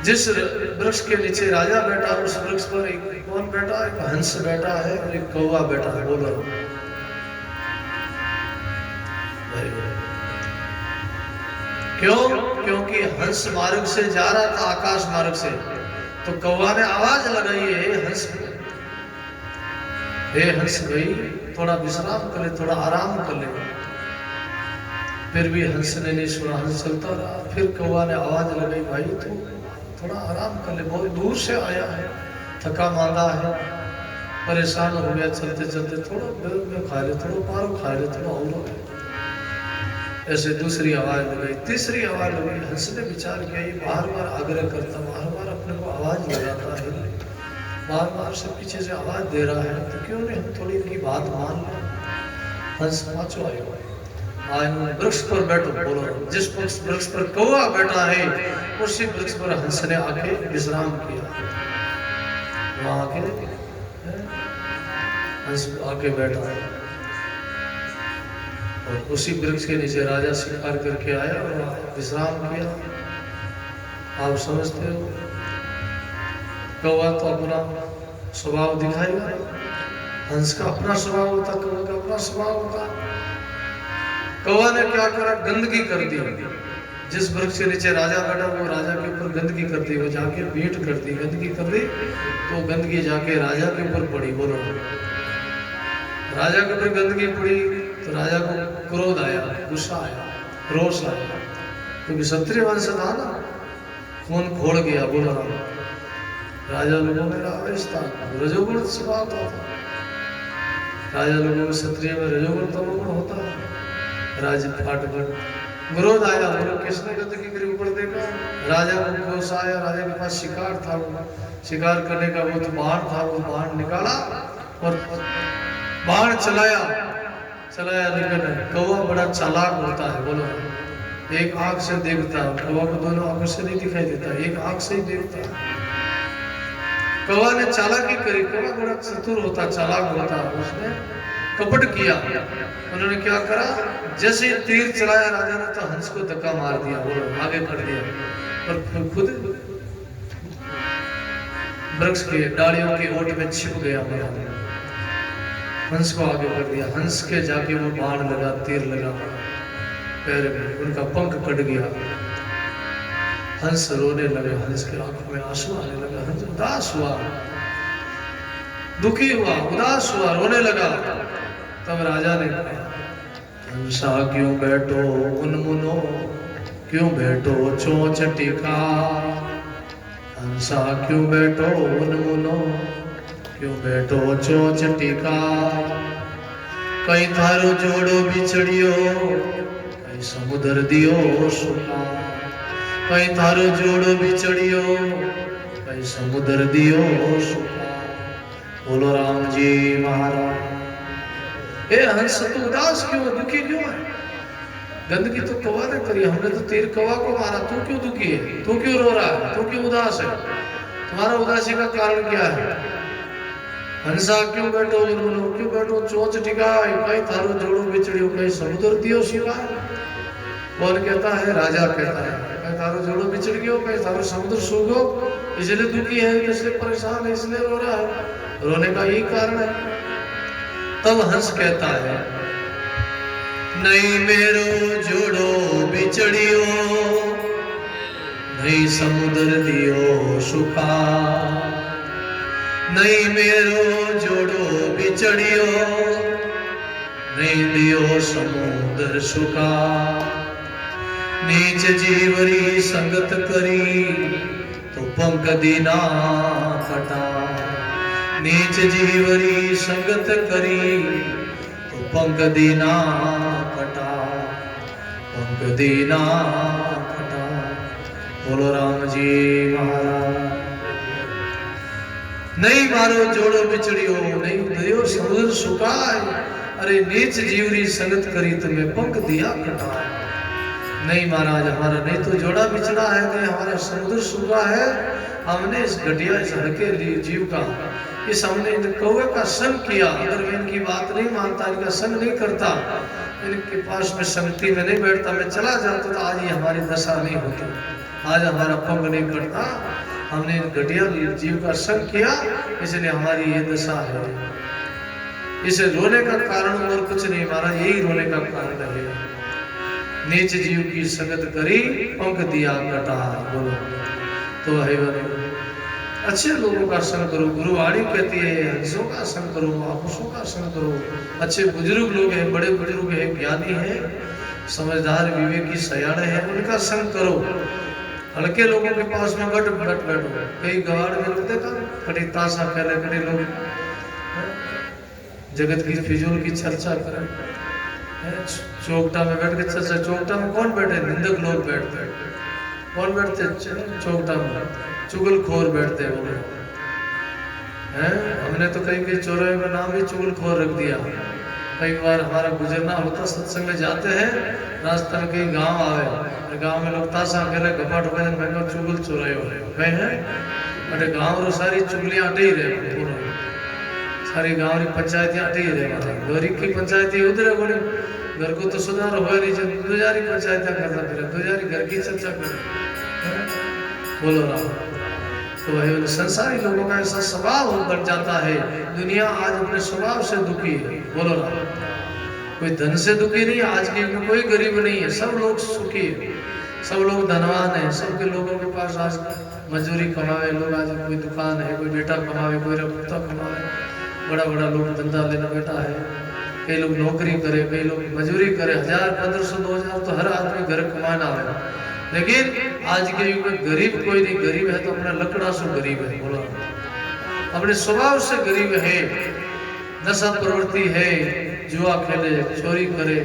जिस वृक्ष के नीचे राजा बैठा उस वृक्ष पर एक कौन बैठा? एक हंस बैठा है और एक कौवा बैठा है। बोलो क्यों? क्योंकि हंस मार्ग से जा रहा था, आकाश मार्ग से, तो कौवा ने आवाज लगाई, हे हंस भाई थोड़ा विश्राम कर ले, थोड़ा आराम कर ले। फिर भी हंस ने नहीं सुना, हंस चलता रहा। फिर कौवा ने आवाज लगाई, भाई तू थोड़ा आराम कर ले, बहुत दूर से आया है, थका मांदा है, परेशान हो गया चलते चलते, थोड़ा में खा ले, थोड़ा पारो खा ले, थोड़ा और। ऐसे दूसरी आवाज लगाई, तीसरी आवाज लगाई। हंस ने विचार किया ये बार बार आग्रह करता, बार बार अपने को आवाज लगाता है, बार बार से पीछे से आवाज दे रहा है, तो क्यों नहीं हम थोड़ी इनकी बात मान लें। हंस पांचों आयो, वृक्ष पर बैठो। बोलो जिस वृक्ष पर कौवा बैठा है उसी वृक्ष पर हंस ने आके विश्राम किया। वहां आके हंस आके बैठा है और उसी वृक्ष के नीचे राजा शिकार करके आया और विश्राम किया। आप समझते हो कौवा तो अपना स्वभाव दिखाएगा, हंस का अपना स्वभाव होता, कौवा का अपना स्वभाव होता। कौवा ने क्या करा? गंदगी कर दी, जिस वृक्ष के नीचे राजा बैठा वो राजा के ऊपर गंदगी कर दी, वो जाके भेंट कर दी, गंदगी कर दी, तो गंदगी जाके राजा के ऊपर पड़ी। बोलो, राजा के ऊपर गंदगी पड़ी तो राजा को क्रोध आया, गुस्सा आया, रोष आया, क्योंकि क्षत्रिय वंश था ना, खून खोल गया। बोलो राजा लोगों में आवेश था, रजोगुण स्वभाव था। राजा लोगों में क्षत्रिय में रजोगुण तमोगुण होता है। राज फाट गए, विरोध आया, बोलो किसने गंदगी करी, ऊपर देखा, राजा को गुस्सा आया। राजा के पास शिकार था, शिकार करने का वो तो बाण था, वो बाण निकाला और बाण चलाया, लेकिन कौवा बड़ा चालाक होता है। बोलो, एक आंख से देखता है, कौवा को दोनों आंखों से नहीं दिखाई देता, एक आंख से ही देखता है। कौवा ने चालाकी करी, कौवा बड़ा चतुर होता, चालाक होता, उसने कपट किया। उन्होंने क्या करा, जैसे ही तीर चलाया राजा ने तो हंस को धक्का मार दिया, बोलो आगे कर दिया, और खुद वृक्ष के डालियों के ओट में छिप गया। हंस को आगे कर दिया, हंस के जाके वो बाण लगा, तीर लगा पैर में, उनका पंख कट गया। हंस रोने लगा, हंस के आंखों में आंसू आने लगा, हंस उदास हुआ, दुखी हुआ, उदास हुआ, रोने लगा। तब राजा ने कहा, हंसा क्यों बैठो उन्मुनो, क्यों बैठो चोंच टिका, हंसा क्यों बैठो उन्मुनो, क्यों बैठो चोंच टिका, कई थारो जोड़ो बिछड़ियो, कई समुद्र दियो सुखा, कई थारो जोड़ो बिछड़ियो, कई समुद्र दियो सुखा। बोलो राम जी महाराज। हे हंस, तू उदास क्यों, दुखी क्यों है? गंदगी तो कौवा ने करी, हमने तो तीर कौवा को मारा, तू क्यों दुखी है, तू क्यों रो रहा है, तू क्यों उदास है, तुम्हारा उदासी का कारण क्या है? हंसा क्यों बैठो उन्मुनो, क्यों बैठो चोंच टिकाए, कई थारो जोड़ो बिछड़ियो, कई समुद्र दियो सुखा। कौन कहता है? राजा कहता है, कई थारो जोड़ो बिछड़ गयो, कई थारो समुद्र सूख गयो, इसलिए दुखी है, इसलिए परेशान है, इसलिए रो रहा है। रोने का यही कारण है। तब हंस कहता है, नहीं मेरो जोड़ो बिछड़ियो, नहीं समुद्र दियो सुखा, नहीं मेरो जोड़ो बिछड़ियो, नहीं दियो समुद्र सुखा, नीच जीवरी संगत करी तो पंख दीना कटा, नीच जीवरी संगत करी तो पंख दीना कटा, पंख दीना कटा। बोलो राम जी महाराज। नहीं मारो जोड़ो बिछड़ियो, नहीं दियो समुद्र सुखाए, अरे नीच जीवरी संगत करी तुम्हें पंख दिया कटा। नहीं महाराज, हमारा नहीं तो जोड़ा बिछड़ा है, नहीं हमारा समुद्र सूखा है, हमने इस घटिया इस हल्के जीव का, इस हमने कौवे का संग किया। अगर मैं इनकी बात नहीं मानता, इनका संग नहीं करता, इनके पास में संगति में नहीं बैठता, मैं चला जाता, तो आज ये हमारी दशा नहीं होती, आज हमारा पंख नहीं कटता। हमने इन घटिया जीव का संग किया, इसलिए हमारी ये दशा है। इसे रोने का कारण और कुछ नहीं, महाराज यही रोने का कारण है। नीच जीव की संगत करी, पंख दिया कटा। बोलो तो है अच्छे लोगों का संग करो। गुरुवाणी कहती है हंसों का संग करो, महापुरुषों का संग करो। अच्छे बुजुर्ग लोग हैं, बड़े बुजुर्ग हैं, ज्ञानी हैं, समझदार विवेकी सयाने हैं, उनका संग करो। हल्के लोगों के पास में बैठो। कई गवाड़ में देखा, कटी ताशा खेले, कटी लोग जगत की फिजूल की चर्चा करें, चौकटा में बैठ के चर्चा। चौकटा में कौन बैठे? निंदक लोग बैठते। कौन बैठते चौकटा में? चुगलखोर बैठते हैं। हमने तो कई चौराहे का नाम भी चुगलखोर रख दिया। कई बार हमारा गुजरना होता, सत्संग में जाते हैं, रास्ते में कहीं गांव आवे, गांव में लोग ताशा खेले, गपाट बजे, चुगल चोराए हो रहे हैं। अरे गांव रो सारी चुगलियां अटे ही रहे, सारी गांव की पंचायत अटे ही रहे। गौरी की पंचायत उधर है, बोले घर को तो सुधार हो नहीं, जब दुजारी पंचायत करता फिर दुजारी घर की चर्चा करे। बोलो राम। तो वही संसारी लोगों का ऐसा स्वभाव बन जाता है। दुनिया आज अपने स्वभाव से दुखी है। बोलो राम। कोई धन से दुखी नहीं, आज के युग में कोई गरीब नहीं है, सब लोग सुखी है, सब लोग धनवान है, सबके लोगों के पास आज मजदूरी कमावे लोग, आज कोई दुकान है, कोई बेटा कमावे, कोई कुत्ता कमावे, बड़ा बड़ा लोग धंधा लेना बैठा है, कई लोग नौकरी करे, कई लोग मजदूरी करे, 1000 1500 2000 तो हर आदमी घर कमाना है। लेकिन आज के युग में गरीब कोई नहीं, गरीब है तो अपना लकड़ा से गरीब है, बोलो अपने स्वभाव से गरीब है, नशा प्रवृत्ति है, जुआ खेले, चोरी करे,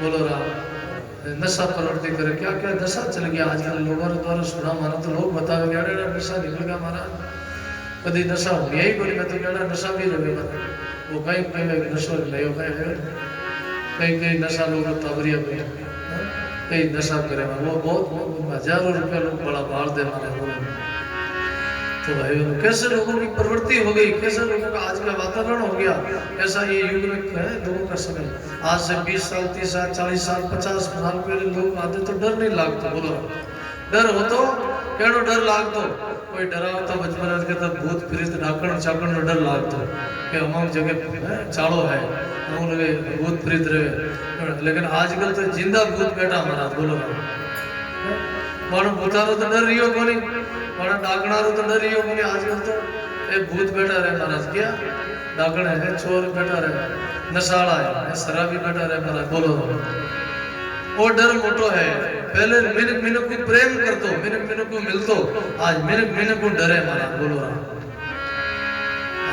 बोलो राम, नशा प्रवृत्ति करे, क्या क्या नशा चल गया आजकल लोगों द्वारा सुना माना तो लोग बतावे अरे नशा निकल गया महाराज, कभी नशा हो गया ही कोई, मैं तो कहना नशा भी रहे वो कहीं कहीं नशा नहीं हो गए, कहीं कहीं नशा लोग ताबरिया में कहीं नशा करे, वो बहुत हजारों रुपया लोग बड़ा बाढ़ दे माने बोले। तो भाई कैसे लोगों की प्रवृत्ति हो गई, कैसे लोगों का आज का वातावरण हो गया, ऐसा ये युग में है लोगों का समय। आज से 20 साल 30 साल 40 साल 50 साल पहले लोग आते तो डर नहीं लागतो, बोलो डर हो तो केड़ो डर लागतो, कोई डरावता बचपन के तब भूत प्रेत डाकण चाकण डर लागतो कि अमुक जगह चालो है, अमुक लगे भूत प्रेत रहे, लेकिन आजकल तो जिंदा भूत बैठा हमारा, बोलो मानो भूतारो तो डर रियो कोनी, मानो डाकणारो तो डर रियो कोनी, आजकल तो ए भूत बैठा रहे महाराज, क्या डाकण है, चोर बैठा रहे, नशाला है, शराबी बैठा रहे महाराज, बोलो वो डर मोटो है। पहले मिनक मिनक को प्रेम करतो, मिनक मिनक को मिलतो, आज मिनक मिनक को डरे महाराज, बोलो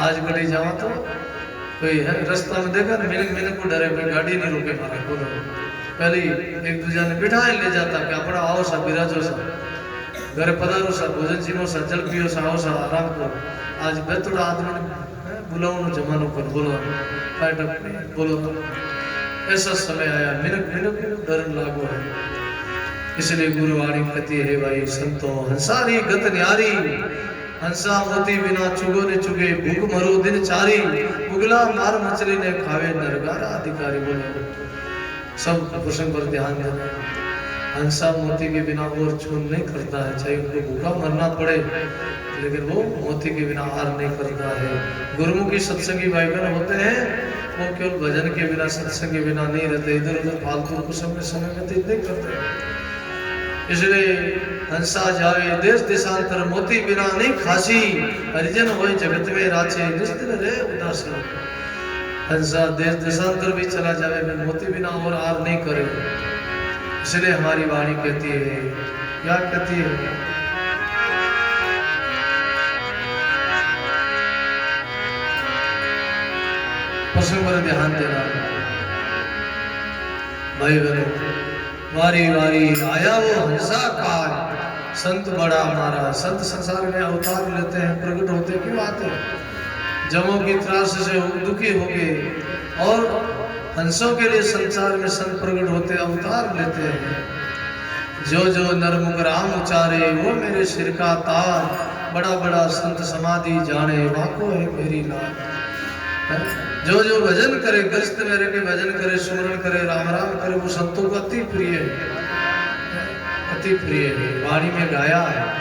आज कहीं जावा तो कोई है रास्ता में देखा ना मिनक मिनक को डरे, कोई गाड़ी नहीं रोके महाराज, बोलो पहले एक दूसरे ने बिठाए ले जाता कि अपना आओ सा बिराजो सा घर पधारो सा भोजन चीनो सा जल पियो सा आओ सा आराम करो। आज बेतुड़ा आदमी बुलाओ जमानो पर, बोलो बोलो ऐसा समय आया, मिनक मिनक डर लागो है। इसलिए गुरुवाणी कहती है भाई संतो हंसारी गत न्यारी, हंसा मोती बिना चुगो ने चुगे, भूख मरो दिन चारी, उगला मार मछली ने खावे नरगारा अधिकारी, बोलो सब प्रसंग पर ध्यान देना। हंसा मोती के बिना और छून नहीं करता है, चाहे उनको भूखा मरना पड़े लेकिन वो मोती के बिना हार नहीं करता है। गुरुमुखी सत्संगी भाई बहन होते हैं वो केवल भजन के बिना सत्संग के बिना नहीं रहते, इधर उधर फालतू कुसुम में समय व्यतीत नहीं करते। इसलिए हंसा जावे देश देशांतर मोती बिना नहीं खासी, हरिजन होए जगत में राचे निस्तिल रहे उदासी। हंसा देश देशांतर भी चला जावे मैं मोती बिना और आर नहीं करे। इसलिए हमारी वाणी कहती है, क्या कहती है, प्रसंग पर ध्यान देना भाई बहनों। वारी वारी आया वो हंसा काल, संत बड़ा हमारा, संत संसार में अवतार लेते हैं, प्रकट होते क्यों आते हैं, जमों की त्रास से दुखी हो गए और हंसों के लिए संसार में संत प्रकट होते अवतार लेते हैं। जो जो नरमुख राम उचारे वो मेरे सिर का तार, बड़ा बड़ा संत समाधि जाने वाको है मेरी लाल। जो जो भजन करे गस्त में रह के भजन करे, सुमरन करे, राम राम करे, वो संतों को अति प्रिय है, अति प्रिय है। वाणी में गाया है,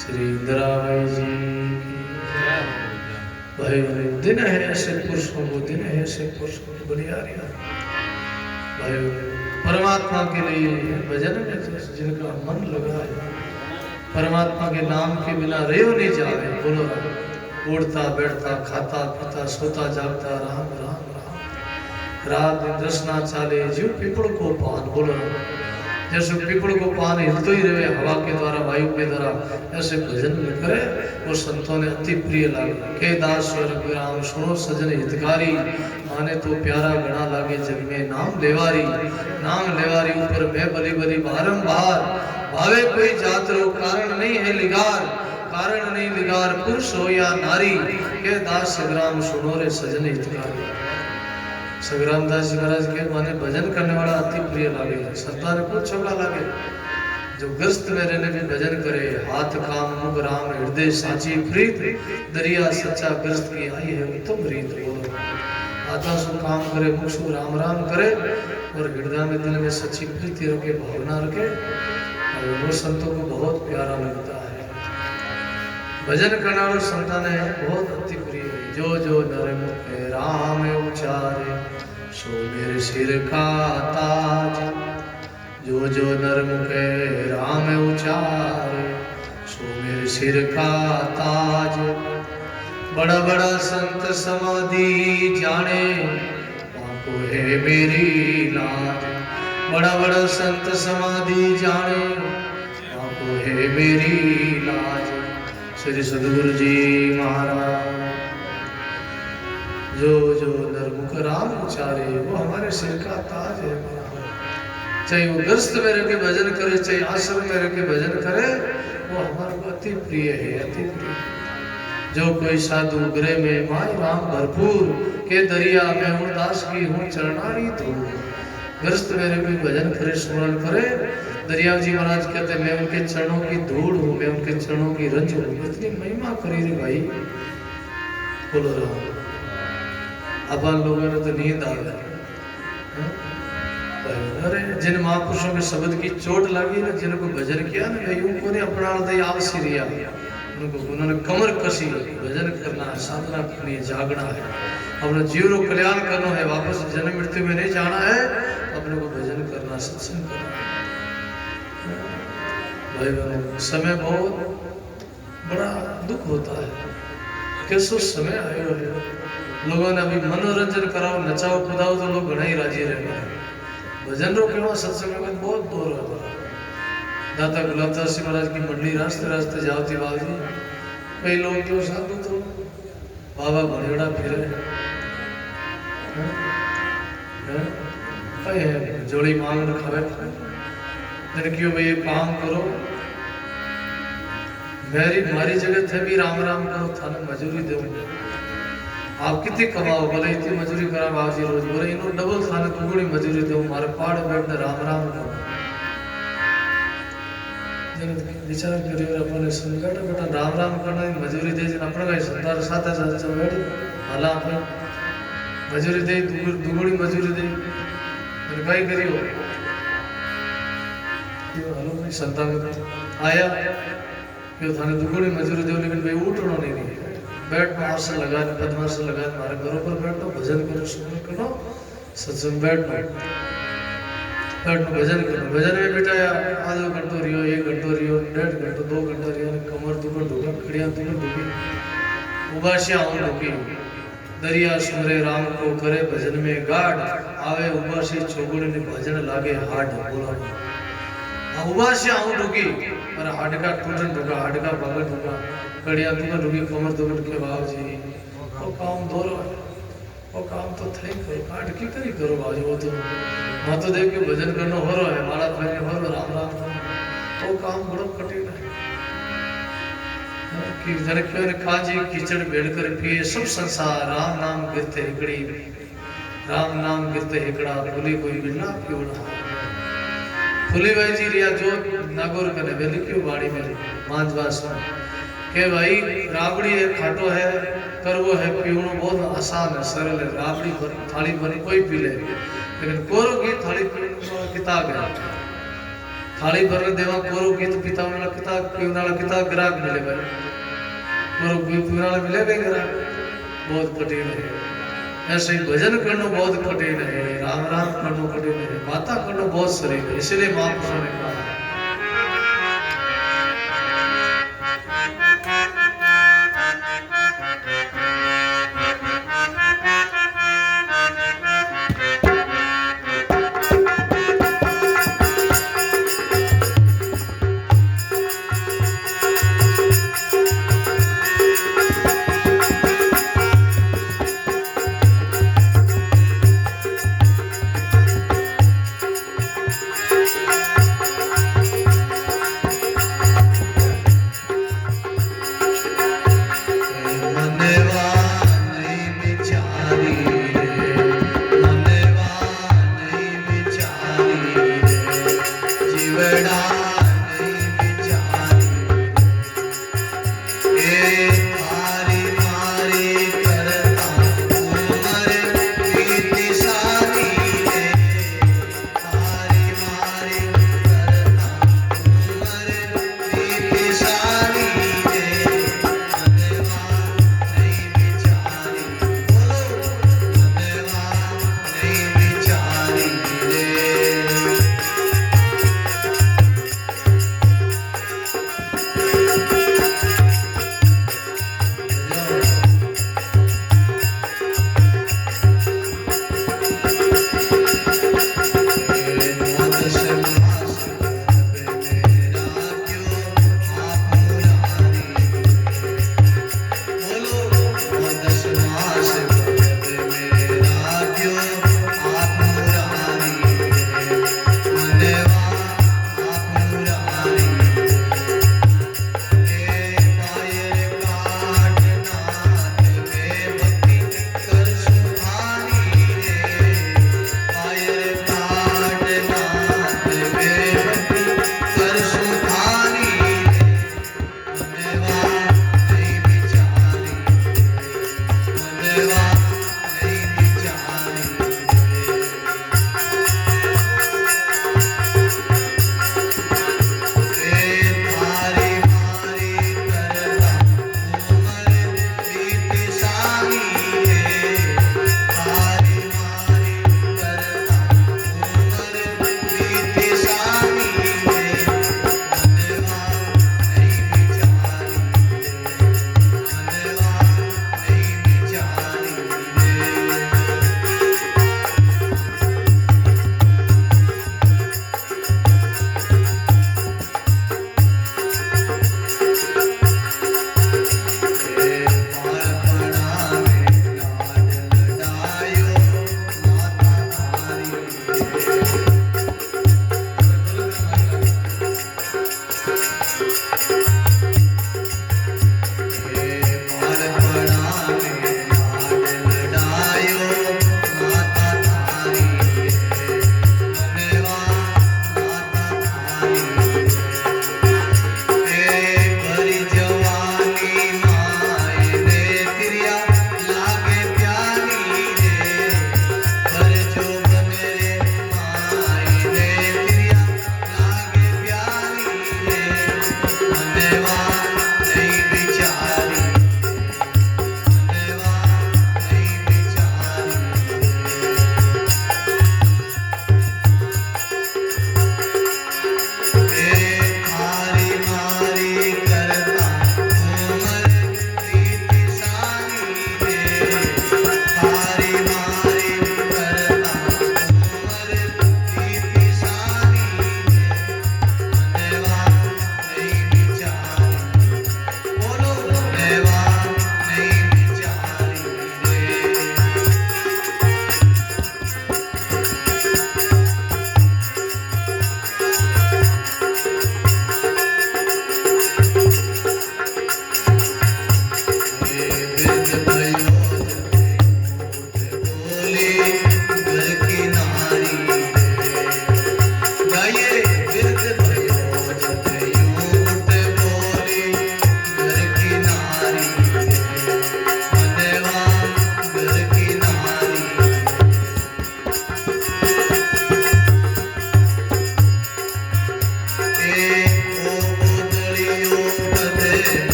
श्री इंदिराबाई जी भाई दिन है ऐसे पुरुषों को, दिन है ऐसे पुरुषों को बड़ी आ रही भाई परमात्मा के लिए भजन में जिनका मन लगा है, परमात्मा के नाम के बिना रहो नहीं जावे। बोलो उड़ता बैठता खाता पीता सोता जागता राम राम राम, रात दिन रसना चाले जीव पीपल को पान। बोलो जैसे पीपल को पान हिलते ही रहे हवा के द्वारा वायु के द्वारा, ऐसे भजन करे वो संतों ने अति प्रिय लागे। के दास स्वर विराम सुनो सजन हितकारी, माने तो प्यारा गणा लागे जग में नाम लेवारी। नाम लेवारी ऊपर मैं बली बली बारंबार, भावे कोई जात रो कारण नहीं है लिगार, कारण नहीं लिगार पुरुष हो या नारी। के दास सग्राम सुनो रे सजन हितकारी। सग्राम दास जी महाराज के माने भजन करने वाला अति प्रिय लागे, संतान को छोटा लागे। जो ग्रस्त में रहने भी भजन करे, हाथ काम मुख राम हृदय साची प्रीत, दरिया सच्चा ग्रस्त की आई है उत्तम रीत। बोलो हाथा सु काम करे मुख सु राम राम करे, और हृदय में दिल में सच्ची प्रीति रखे भावना रखे, और वो संतों को बहुत प्यारा लगता है। भजन करने वाले संतान है बहुत अति प्रिय। जो जो नर मुख राम उचारे, सो मेरे सिर का ताज। जो जो नर मुख राम उचारे, सो मेरे सिर का ताज। बड़ा बड़ा संत समाधि जाने, पाको है मेरी लाज। बड़ा बड़ा संत समाधि जाने, पाको है मेरी लाज। श्री सद्गुरु जी महाराज। जो जो नरमुख राम उचारे, वो हमारे सिर का ताज है। चाहे वो ग्रस्त में रह के भजन करे, चाहे आश्रम में रह के भजन करे, वो हमारे को अति प्रिय है, अति प्रिय। जो कोई साधु गृह में माय राम भरपूर, के दरिया में हूँ दास की हूँ चरणारी धूल। ग्रस्त में रह के भजन करे, स्मरण करे। दरिया जी महाराज कहते मैं उनके चरणों की धूल हूँ, मैं उनके चरणों की रंज हूँ। इतनी महिमा करी रे भाई। बोलो राम। अपन लोगों ने तो नींद आ गई। अरे जिन महापुरुषों के शब्द की चोट लगी ना, जिनको भजन किया ना, भाई उनको ने अपना दे आवसी रिया, उनको उन्होंने कमर कसी। भजन करना है, साधना करनी है, जागना है, अपना जीवन को कल्याण करना है, वापस जन्म मृत्यु में नहीं जाना है, अपने को भजन करना, सत्संग करना है। भाई बहनों, समय बहुत बड़ा दुख होता है। कैसो समय आयो है, लोगों ने अभी मनोरंजन कराओ, नचाओ कुदाओ तो लोग घना ही राजी रहे। भजन रो केवा सत्संग में बहुत दूर होता है। दाता गुलाबदास जी महाराज की मंडली रास्ते रास्ते जाती बाजी, कई लोग क्यों साधु तो बाबा भनेड़ा फिरे है, जोड़ी मांग रखावे। क्यों भाई काम करो, मारी जगह थे भी राम राम करो, थाने मजूरी दो। आप कितनी कमाओ, बोले इतनी मजूरी करा बाबूजी रोज, बोले इन्हों डबल थाने दुगुनी मजूरी दो, मारे पहाड़ बैठने राम राम करो। विचार करियो अपने संकट बेटा राम राम करना मजूरी दे, अपने का संतार साथ है बैठ हाला अपने मजूरी दे, दुगुनी मजूरी दे, कहीं करियो। हेलो भाई संतान आया क्यों थाने दुगुनी मजूरी दो, लेकिन भाई उठना नहीं है, बैठ मार्स लगा बदमाश लगा हमारे घरों पर बैठो, भजन करो, सुन करो, सत्संग बैठो, भजन करो। भजन में बिठाया आधो घंटो रियो, 1 घंटो रियो, 1.5 घंटो, 2 घंटा रियो, कमर दुखन दुखा, खड़िया दुखन दुखी, उबासिया हो दुखी। दरिया सुमरे राम को करे भजन में गाढ़, आवे उबासी चौगुड़ी ने भजन लागे हाड। बोला उबासिया हो दुखी, पर हाडका टूटन दुखा, हाडका भागन दुखा, कड़िया दुखन दुखी, कमर दुखन के बाबू जी वो काम दोरो है, वो काम तो थे करो, काट की करी करो बाबू। वो तो मातो देव के भजन करना हो रहा है, माला फेरने हो रहा, राम राम वो काम बड़ा कठिन है। कि जन क्यों ने खाजी कीचड़ भेड़ कर पिए सब संसार, राम नाम गिरते हिकड़ी, राम नाम गिरते हिकड़ा, भूली कोई बिना क्यों ना। फुली भाई जी रिया जो नागौर कने वेली क्यों बाड़ी में मांझवास में के भाई राबड़ी है, खाटो है, करवो है, पीवनो बहुत आसान है, सरल है। राबड़ी थाली बनी कोई पी ले, लेकिन कोरो की थाली किताब है, थाली भर देवा कोरो गीत पिता वाला किता ग्राहक मिले भाई कोरो पीने वाला मिले भाई ग्राहक बहुत कठिन है। ऐसे ही भजन करना बहुत कठिन है, राम राम करना कठिन है, बातें करना बहुत सरल है। इसलिए महापुरुषों ने कहा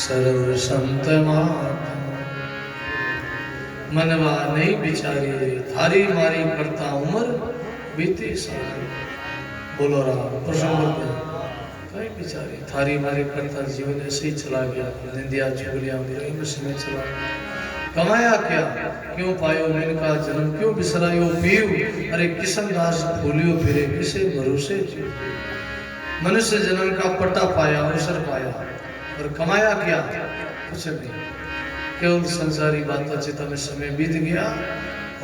सर्व संत महात्मा मनवा नहीं बिचारी थारी मारी करता उम्र बीती सारी। बोलो राम प्रसन्न कहीं बिचारी थारी मारी करता जीवन ऐसे ही चला गया। निंदिया चुगलियां में समय चला कमाया क्या क्यों पायो मैंने का जन्म क्यों बिसरायो पीव अरे किशन दास भूलियो फिरे किसे भरोसे जी। मनुष्य जन्म का पट्टा पाया अवसर पाया और कमाया क्या कुछ नहीं केवल संसारी बातों चिता में समय बीत गया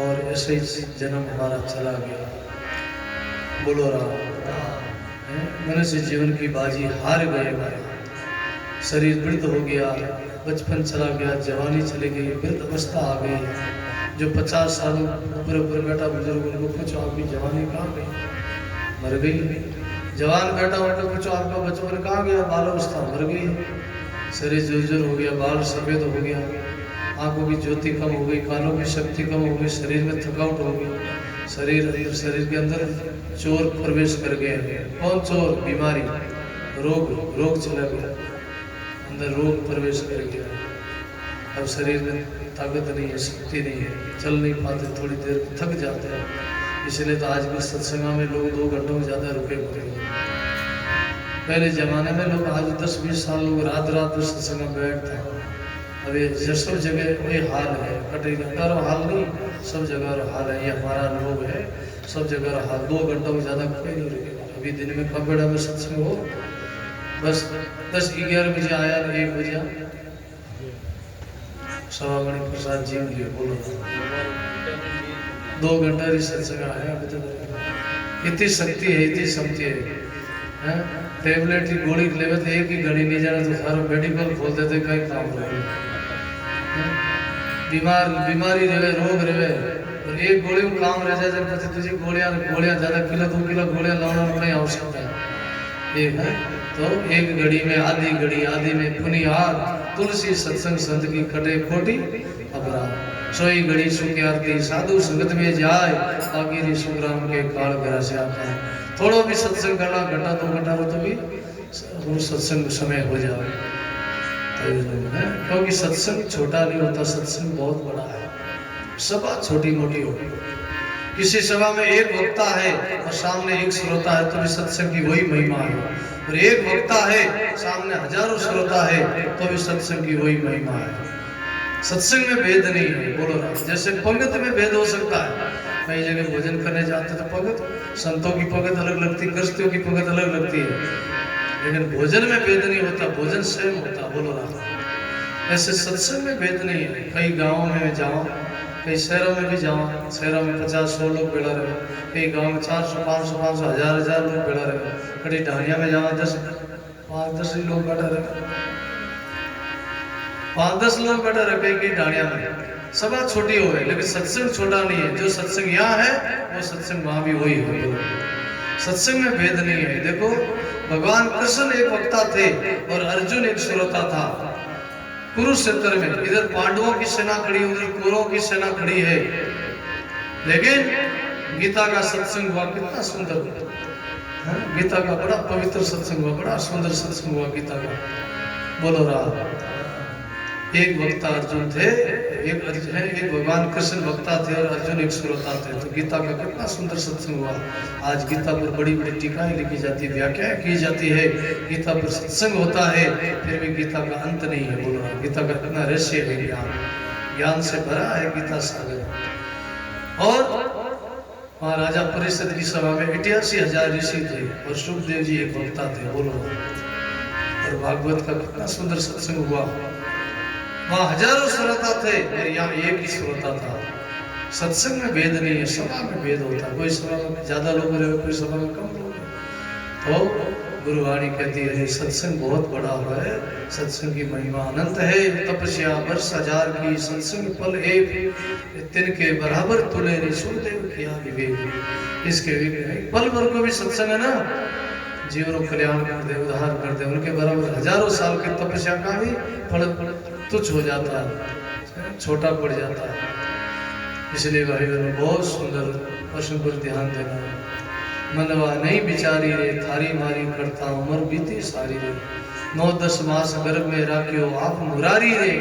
और ऐसे ही जन्म हमारा चला गया। बोलो राम मनुष्य जीवन की बाजी हार गए। शरीर वृद्ध हो गया बचपन चला गया जवानी चली गई वृद्ध अवस्था आ गई। जो 50 साल ऊपर ऊपर बैठा बुजुर्ग उनको पूछो आपकी जवानी कहाँ गई मर गई। जवान बैठा उनको पूछो आपका बचपन कहाँ गया बाल अवस्था मर गई। शरीर जर्जर हो गया बाल सफेद हो गया आंखों की ज्योति कम हो गई कानों की शक्ति कम हो गई शरीर में थकावट हो गई। शरीर के अंदर चोर प्रवेश कर गए। कौन चोर बीमारी रोग चला गया अंदर रोग प्रवेश कर गया। अब शरीर में ताकत नहीं है शक्ति नहीं है चल नहीं पाते थोड़ी देर थक जाते हैं। इसलिए तो आज भी सत्संग में लोग 2 घंटों में ज़्यादा रुके पड़े। पहले जमाने में लोग आज 10-20 साल लोग रात भर सत्संग में बैठते हैं। अभी सब जगह वही हाल है कटी घंटा हाल नहीं सब जगह हाल है। ये हमारा लोग है सब जगह हाल 2 घंटों में ज़्यादा कोई नहीं रुकेगा। अभी दिन में कपड़ा में सत्संग हो बस 10-11 बजे आया 1 बजे सवामणि प्रसाद जी लिए बोलो 2 घंटा सत्संग आया। इतनी शक्ति है इतनी शक्ति है। टेबलेट की गोली लेवे तो एक ही घड़ी नहीं जाना तो सारा मेडिकल खोल देते कई काम रहे। बीमारी रहे रोग रहे और एक गोली में काम रह जाए जब पति तुझे गोलियां ज़्यादा किलो 2 किलो गोलियां लाना नहीं आवश्यकता है। एक है तो एक घड़ी में आधी में पुनी हाथ तुलसी सत्संग संत की कटे खोटी अपराध सोई घड़ी सुखी आरती साधु संगत में जाए आगिरी सुग्राम के काल ग्रह से आता है। थोड़ा भी सत्संग करना घंटा 2 घंटा तो भी वो सत्संग समय हो जाए है। क्योंकि सत्संग छोटा नहीं होता सत्संग बहुत बड़ा है। सभा छोटी मोटी होगी किसी सभा में एक वक्ता है और सामने एक श्रोता है तो भी सत्संग की वही महिमा है। और एक वक्ता है सामने हजारों श्रोता है तो भी सत्संग की वही महिमा है। सत्संग में भेद नहीं है। बोलो राम जैसे पंगत में भेद हो सकता है कई जगह भोजन करने जाते तो पंगत संतों की पंगत अलग लगती गृहस्थियों की पंगत अलग लगती है लेकिन भोजन में भेद नहीं होता भोजन स्वयं होता। बोलो राम ऐसे सत्संग में भेद नहीं है। कई गाँवों में जाओ कई शहरों में भी जाओ शहरों में 50-100 लोग बैठा रहे कई गाँव में 400-500 1000 लोग बैठा रहे। कड़ी ढाणिया में जाओ 5-10 लोग बैठा रहे 5-10 लोग बैठा रहे कई ढाणिया में। सभा छोटी हो गई लेकिन सत्संग छोटा नहीं है। जो सत्संग यहाँ है वो सत्संग वहाँ भी वही हो। सत्संग में भेद नहीं है। देखो भगवान कृष्ण एक वक्ता थे और अर्जुन एक श्रोता था। कुरुक्षेत्र में इधर पांडवों की सेना खड़ी उधर कौरवों की सेना खड़ी है लेकिन गीता का सत्संग हुआ कितना सुंदर। गीता का बड़ा पवित्र सत्संग हुआ बड़ा सुंदर सत्संग हुआ गीता का। बोलो राम एक वक्ता अर्जुन थे एक भगवान कृष्ण वक्ता थे और अर्जुन एक श्रोता थे। तो गीता का कितना सुंदर सत्संग हुआ। आज गीता पर बड़ी बड़ी टीकाएं लिखी जाती है व्याख्याएं की जाती है। गीता पर सत्संग होता है फिर भी गीता का अंत नहीं है। बोलो गीता का कितना रहस्य है ज्ञान से भरा है गीता सागर। और वहाँ राजा परिषद की सभा में 88,000 ऋषि थे और सुखदेव जी एक वक्ता थे। बोलो और भागवत का कितना सुंदर सत्संग हुआ। वहाँ हजारों श्रोता थे और यहाँ एक ही श्रोता था। सत्संग में भेद नहीं है सभा में भेद होता है। कोई सभा में ज्यादा लोग रहे कोई सभा में कम लोग रहे। तो गुरुवाणी कहती है सत्संग बहुत बड़ा है सत्संग की महिमा अनंत है। तपस्या वर्ष 1000 की सत्संग फल एक तिनके बराबर तुले सुनदेव किया विवेक। इसके पल भर को भी सत्संग है ना जीवन कल्याण कर दे उद्धार कर दे उनके बराबर हजारों साल की तपस्या का भी फल तुच्छ हो जाता है छोटा पड़ जाता है। इसलिए भाई बहुत सुंदर प्रश्न पर ध्यान देना। मनवा नहीं बिचारी रे, थारी मारी करता उम्र बीती सारी रे। 9-10 मास गर्भ में राख्यो आप मुरारी रे,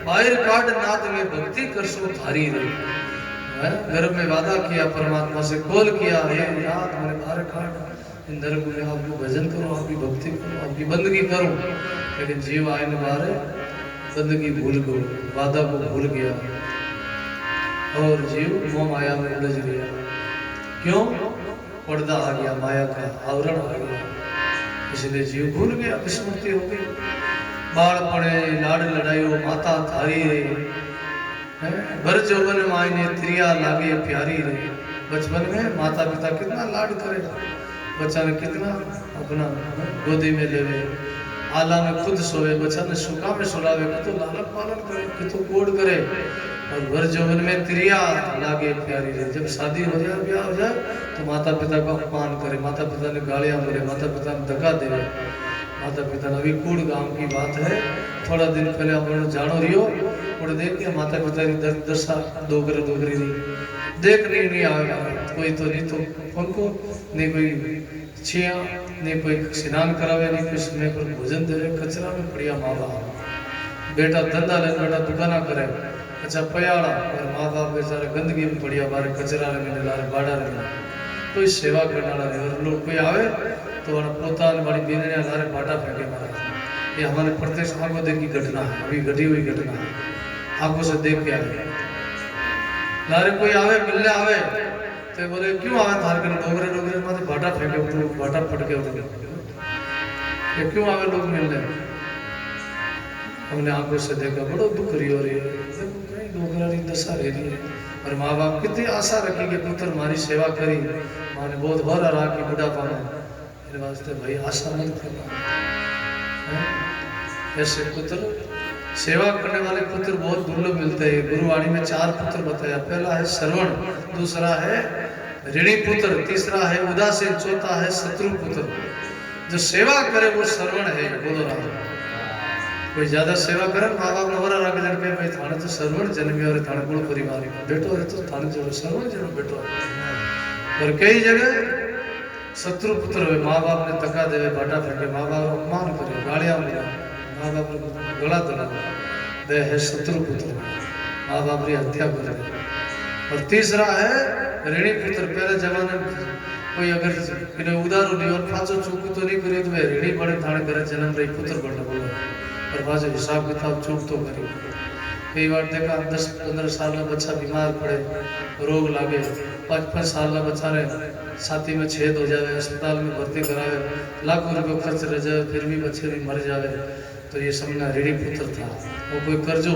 बाहर काट नाथ में भक्ति करसो थारी रे। गर्भ में वादा किया परमात्मा से, कॉल किया, हे नाथ मैंने बाहर काट नरक में आपको भजन करो, आपकी भक्ति करो, आपकी बंदगी करो। लेकिन जीव आए न बाहर बंदगी भूल गो, वादा को भूल गया और जीव मोह माया में उलझ गया। क्यों? पर्दा आ गया, माया का आवरण आ गया, इसलिए जीव भूल गया, विस्मृति हो गई। बाल पड़े लाड़ लड़ाइयो माता थारी रे, भर जौवन मायने त्रिया लागे प्यारी रे। बचपन में माता पिता कितना लाड करे, बच्चा ने कितना अपना गोदी में लेवे, आला में खुद सोवे, बच्चा ने सुखा में सुलावे, कि तो लालन पालन करे, कि तो कोड करे। और भर जौवन में त्रिया लागे प्यारी रे, जब शादी हो जाए, ब्याह हो जाए, तो माता पिता का अपमान करे, माता पिता ने गालियां बोले, माता पिता ने धक्का दे, माता पिता ने। अभी कूड़ गांव की बात है, थोड़ा दिन पहले अपन जानो रियो और देख के माता पिता की दशा दोगरे देख नहीं आएगा, कोई तो नहीं तो उनको नहीं कोई छिया, नहीं कोई स्नान करावे, नहीं कोई समय पर भोजन दे, कचरा में पड़िया माँ बाप। बेटा धंधा ले, बेटा दुकाना करे, अच्छा पयाड़ा, और माँ बाप बेचारे गंदगी में पड़िया बारे, कचरा रहे लारे, बाड़ा रहे, कोई सेवा करने वाला नहीं। और लोग कोई आवे तो पोता बड़ी बीनने लारे बाटा फेंके मारा। ये हमारे प्रत्यक्ष आंखों देखी घटना है, अभी घटी हुई घटना है, आंखों से देख के आए। लारे कोई आवे मिलने आवे तो बोले क्यों आवे थार कर डोगरे डोगरे माथे बाटा फेंके, तो बाटा फटके उठे, ये क्यों आवे लोग मिलने? हमने आंखों से देखा, बड़ो दुख रही हो रही है, डोगरा की दशा रह रही है। और माँ बाप कितनी आशा रखी कि पुत्र हमारी सेवा करी, माँ ने बहुत भरा रहा कि बुढ़ापा में, मेरे वास्ते भाई आशा मत करना। ऐसे पुत्र, सेवा करने वाले पुत्र बहुत दुर्लभ मिलते हैं। गुरुवाणी में 4 पुत्र बताया, पहला है श्रवण, दूसरा है ऋणी पुत्र, तीसरा है उदासीन, चौथा है शत्रु पुत्र। जो सेवा करे वो श्रवण है, बोलो राम। कोई ज्यादा सेवा करे, माँ बाप ने वरा रख जन के भाई थाने तो श्रवण जन्मे और थाने कुल परिवार बेटो है, तो थाने जो श्रवण जन्म बेटो है। और कई जगह शत्रु पुत्र हुए, माँ बाप ने तका देवे, बाटा फेंके, माँ बाप अपमान करे, गालियां मिले, माँ बाप ने गला दला, वह है शत्रु पुत्र, माँ बाप की हत्या करे। और तीसरा है ऋणी पुत्र। पहले जमाने में कोई अगर उदारू नहीं और पाँचों चूक तो नहीं करे, तो वह ऋणी बड़े थाने करे जन्म रही पुत्र बढ़ना बोला, और पाँचों हिसाब किताब चूक तो करे। कई बार देखा 10-15 साल का बच्चा बीमार पड़े, रोग लागे, 5-5 साल का बच्चा ने छाती में छेद हो जाए, अस्पताल में भर्ती करावे, लाखों रुपये खर्च रह जाए, फिर भी बच्चे भी मर जावे, तो ये समझना ऋणी पुत्र था। वो कोई कर्जो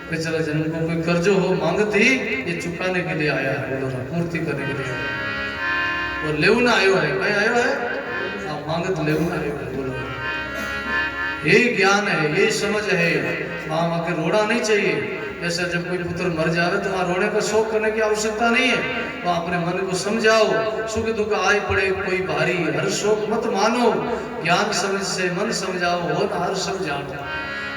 पिछले जन्म को कोई कर्जो हो मांगती, ये चुकाने के लिए आया है, बोलो ना, पूर्ति करने के लिए। और लेवना आयो है, भाई आयो है, आप मांगत लेवना आयो है, बोलो। यही ज्ञान है, यही समझ है। वहां आके रोना नहीं चाहिए। जैसे जब कोई पुत्र मर जावे तो वहां रोने का शोक करने की आवश्यकता नहीं है। वहां अपने मन को समझाओ, सुख दुख आए पड़े कोई भारी, हर शोक मत मानो, ज्ञान समझ से मन समझाओ, हो ना हर समझाओ।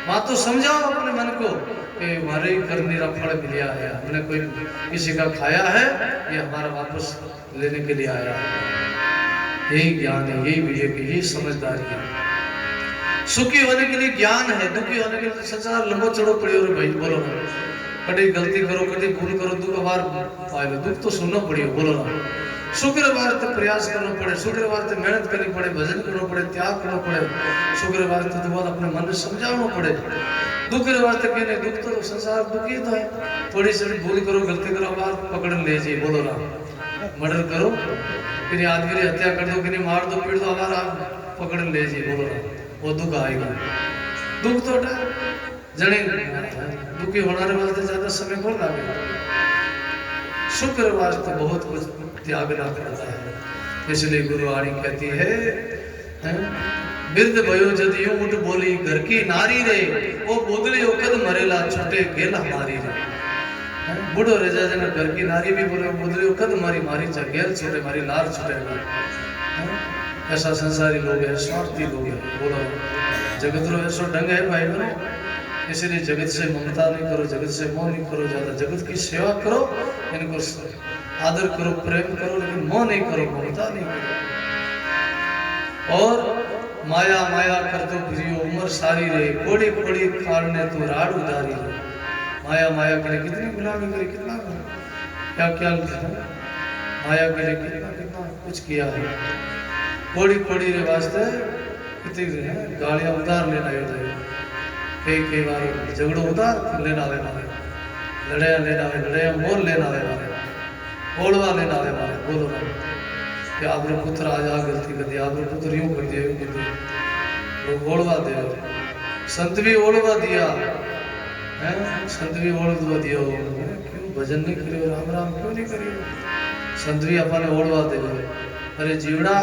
वहां तो समझाओ अपने मन को कि हमारे करने का फल मिला है, हमने कोई किसी का खाया है, ये हमारा वापस लेने के लिए आया है। यही ज्ञान है, यही विवेक, यही समझदारी है। सुखी होने के लिए ज्ञान है, दुखी होने के लिए संसार लंबो चढ़ो पड़ी और भाई बोलो ना, कभी गलती करो, कभी भूल करो, दुख बार पाए, दुख तो सुनना पड़ी, बोलो ना। शुक्रवार तक प्रयास करना पड़े, शुक्रवार तक मेहनत करनी पड़े, भजन करना पड़े, त्याग करना पड़े, शुक्रवार तक बाद अपने मन से समझाना पड़े। दुखवार तक नहीं, दुख तो संसार दुखी तो है, थोड़ी सी भूल करो, गलती करो, बार पकड़ ले जी, बोलो ना। मर्डर करो, किन्हीं आदमी की हत्या कर दो, किन्हीं मार दो, पीट दो, हमारा पकड़ ले जी, बोलो ना, वो दुख आएगा। दुख तो जने दुखी होने वास्ते ज्यादा समय कौन लगेगा। शुक्रवार तो बहुत कुछ त्यागना पड़ता है, इसलिए गुरुवाणी कहती है, बिरद भयो जद यूं उठ बोली घर की नारी रे, वो बोदली कद मरेला छुटे गेल हमारी रे। बूढ़ो रेजा जन घर की नारी भी बोले बोदली कद मारी मारी चा गेल छुटे मारी लार छुटेगा। ऐसा संसारी लोग है, स्वार्थी लोग है, बोलो जगत रो ऐसा ढंग है भाई बनो। इसलिए जगत से ममता नहीं करो, जगत से मोह नहीं करो, ज्यादा जगत की सेवा करो, इनको आदर करो, प्रेम करो, लेकिन मोह नहीं करो, ममता नहीं करो। और माया माया कर तो फिरियो उम्र सारी रहे, कोड़ी कोड़ी कारणे तू राड उदारी रहे। माया माया के लिए कितनी गुलामी करी, कितना क्या क्या माया के लिए कितना कितना कुछ किया है। कोड़ी कोड़ी रे वास्ते कितनी गालियां उधार लेना है, कई बार झगड़ो उधार लेना है, लड़ाया लेना है, लड़ाया मोल लेना है, ओढ़वा लेना है मारे। बोलो कि आपने पुत्र आज आ गलती कर दी, आपने पुत्र यूं कर दिया, यूं कर दिया, लोग ओढ़वा दे। संत भी ओढ़वा दिया है, संत भी ओढ़वा दिया हो, क्यों भजन नहीं करियो, राम राम क्यों नहीं करियो, संत भी अपने ओढ़वा दे। अरे जीवड़ा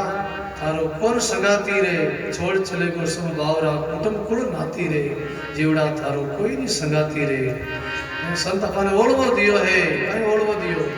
थारो कौन सगाती रे, छोड़ चले को सब बावरा, कुटुंब कुड़ नाती रे, जीवड़ा थारो कोई नहीं संगाती रे। संत अपने ओढ़वा दियो है, कहीं ओढ़वा दियो।